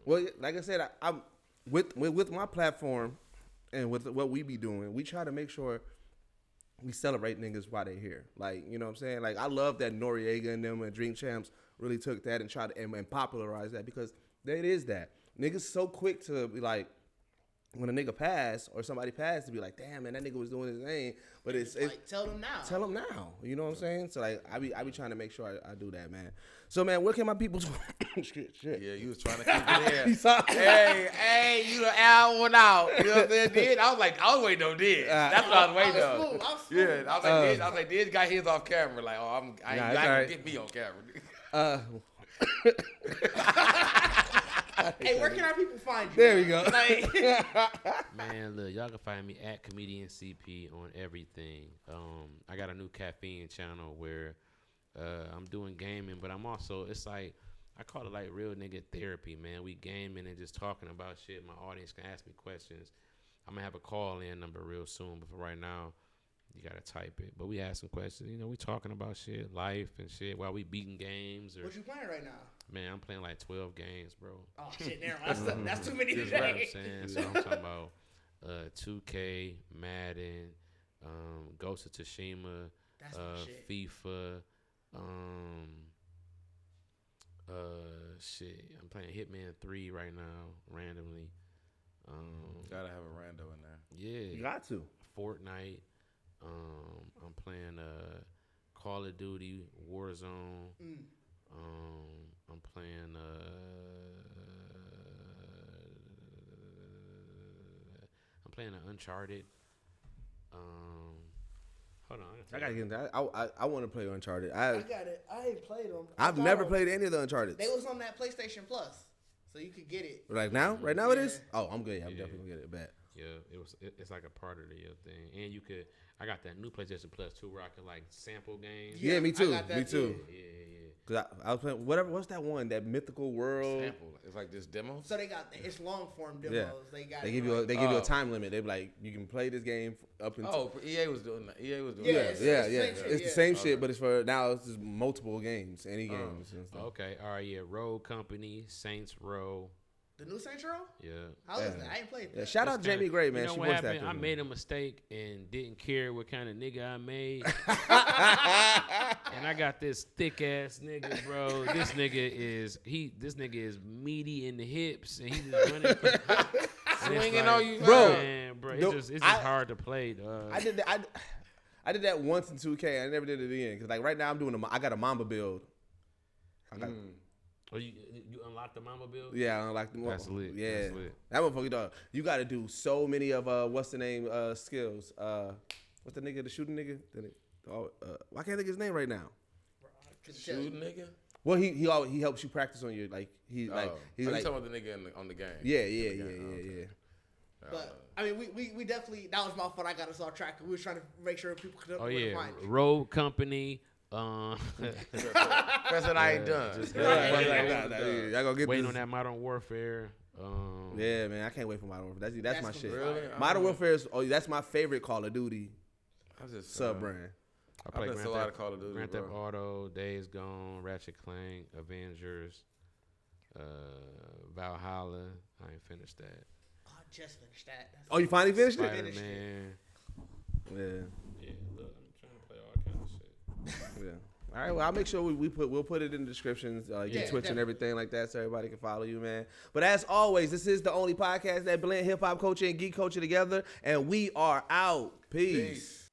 Speaker 2: Well, like I said, I'm with my platform and with what we be doing, we try to make sure we celebrate niggas while they here. Like, you know what I'm saying? Like, I love that Noriega and them and Dream Champs really took that and tried to and popularize that, because it is that. Niggas so quick to be like, when a nigga pass or somebody passed, to be like, damn, man, that nigga was doing his thing. But it's
Speaker 3: like, tell them now.
Speaker 2: Tell them now. You know what I'm saying? So, like, I be trying to make sure I do that, man. So, man, where can my people shit.
Speaker 5: Yeah, you was trying to keep it in.
Speaker 2: Hey,
Speaker 5: you the hour one out. You know what I'm saying? Did? I was waiting on Did. That's what I was waiting on. Yeah, I was like, Did got his off camera. Like, oh, I ain't gonna get me on camera.
Speaker 3: Hey, where can our people find you?
Speaker 2: There we go.
Speaker 3: Like,
Speaker 4: Man, look, y'all can find me at Comedian CP on everything. I got a new caffeine channel where I'm doing gaming, but I'm also, it's like, I call it like real nigga therapy, man. We gaming and just talking about shit. My audience can ask me questions. I'm gonna have a call-in number real soon, but for right now, you gotta type it. But we asking questions. You know, we talking about shit, life and shit while we beating games. Or
Speaker 3: what you playing right now?
Speaker 4: man, I'm playing like 12 games, bro.
Speaker 3: Oh shit, never mind. That's too many
Speaker 4: Just what I'm
Speaker 3: today.
Speaker 4: saying. So I'm talking about 2K, Madden, Ghost of Tsushima,
Speaker 3: That's my shit.
Speaker 4: FIFA, shit. I'm playing Hitman 3 right now, randomly.
Speaker 5: Gotta have a rando in there.
Speaker 4: Yeah.
Speaker 2: You got to.
Speaker 4: Fortnite. I'm playing Call of Duty, Warzone. I'm playing Uncharted. Hold on.
Speaker 2: I gotta get into that. I want to play Uncharted.
Speaker 3: I got it. I ain't played them.
Speaker 2: I've never played any of the Uncharted.
Speaker 3: They was on that PlayStation Plus, so you could get it.
Speaker 2: Right now? Right now it is?
Speaker 3: Yeah.
Speaker 2: Oh, I'm good. I'm definitely gonna get it back.
Speaker 4: Yeah, it's like a part of the thing, and you could. I got that new PlayStation Plus too, where I can like sample games.
Speaker 2: Yeah, me
Speaker 3: I
Speaker 2: too.
Speaker 3: got that
Speaker 2: Me too.
Speaker 4: Yeah.
Speaker 2: Cause I was playing what's that one? That Mythical World.
Speaker 5: Sample. It's like this demo.
Speaker 3: So they got it's long form demos.
Speaker 2: Yeah. They give you a time limit. They be like, you can play this game up until.
Speaker 5: Oh, EA was doing that. EA was doing
Speaker 3: Yeah,
Speaker 5: that.
Speaker 2: It's the same shit, but it's for now. It's just multiple games, any games. And stuff.
Speaker 4: Okay. All right. Yeah. Road Company, Saints Row.
Speaker 3: The new Saints Row?
Speaker 4: Yeah.
Speaker 3: How is that? I ain't played that.
Speaker 2: Yeah, shout out
Speaker 4: It's kinda-
Speaker 2: Jamie Gray, man.
Speaker 4: You know
Speaker 2: She
Speaker 4: what
Speaker 2: voiced
Speaker 4: happened?
Speaker 2: that.
Speaker 4: I made a mistake and didn't care what kind of nigga I made. And I got this thick ass nigga, bro. This nigga is meaty in the hips, and he just running,
Speaker 5: Swinging on you,
Speaker 2: Bro.
Speaker 4: Man, bro,
Speaker 2: No,
Speaker 4: it's just hard to play, dog.
Speaker 2: I did that once in 2K. I never did it again. Cause like right now I got a Mamba build. I got,
Speaker 4: Oh, you unlocked the Mama build?
Speaker 2: Yeah, I like the
Speaker 4: That's lit.
Speaker 2: Yeah,
Speaker 4: That's lit.
Speaker 2: that motherfucker dog. You got to do so many of what's the name skills. What's the nigga, the shooting nigga? Why can't I think of his name right now?
Speaker 5: Shooting nigga.
Speaker 2: Well, he helps you practice on your like he's like
Speaker 5: you talking about the nigga on the game?
Speaker 2: Yeah.
Speaker 3: But I mean, we definitely, that was my fault. I got us off track. We was trying to make sure people could
Speaker 4: Oh
Speaker 3: find
Speaker 4: yeah,
Speaker 3: you.
Speaker 4: Road Company.
Speaker 5: That's what I ain't done.
Speaker 2: Y'all gonna get
Speaker 4: Waiting
Speaker 2: this.
Speaker 4: on that Modern Warfare.
Speaker 2: Yeah, man, I can't wait for Modern Warfare. That's my
Speaker 3: That's
Speaker 2: shit.
Speaker 5: really?
Speaker 2: Modern Warfare is that's my favorite Call of Duty
Speaker 5: I just
Speaker 2: sub brand.
Speaker 4: I play
Speaker 5: I've been so out of Call of Duty,
Speaker 4: Grand Theft
Speaker 5: bro.
Speaker 4: Auto, Days Gone, Ratchet Clank, Avengers, Valhalla. I ain't finished that.
Speaker 3: Oh, I just finished that. That's
Speaker 2: Oh, you finally finished it?
Speaker 4: Spider-Man.
Speaker 2: Yeah.
Speaker 4: Yeah, look, I'm trying to play all kind of shit.
Speaker 2: Yeah. All right. Well, I'll make sure we'll put it in the descriptions, your
Speaker 3: Yeah,
Speaker 2: Twitch and
Speaker 3: definitely.
Speaker 2: everything like that, so everybody can follow you, man. But as always, this is the only podcast that blend hip hop culture and geek culture together, and we are out. Peace.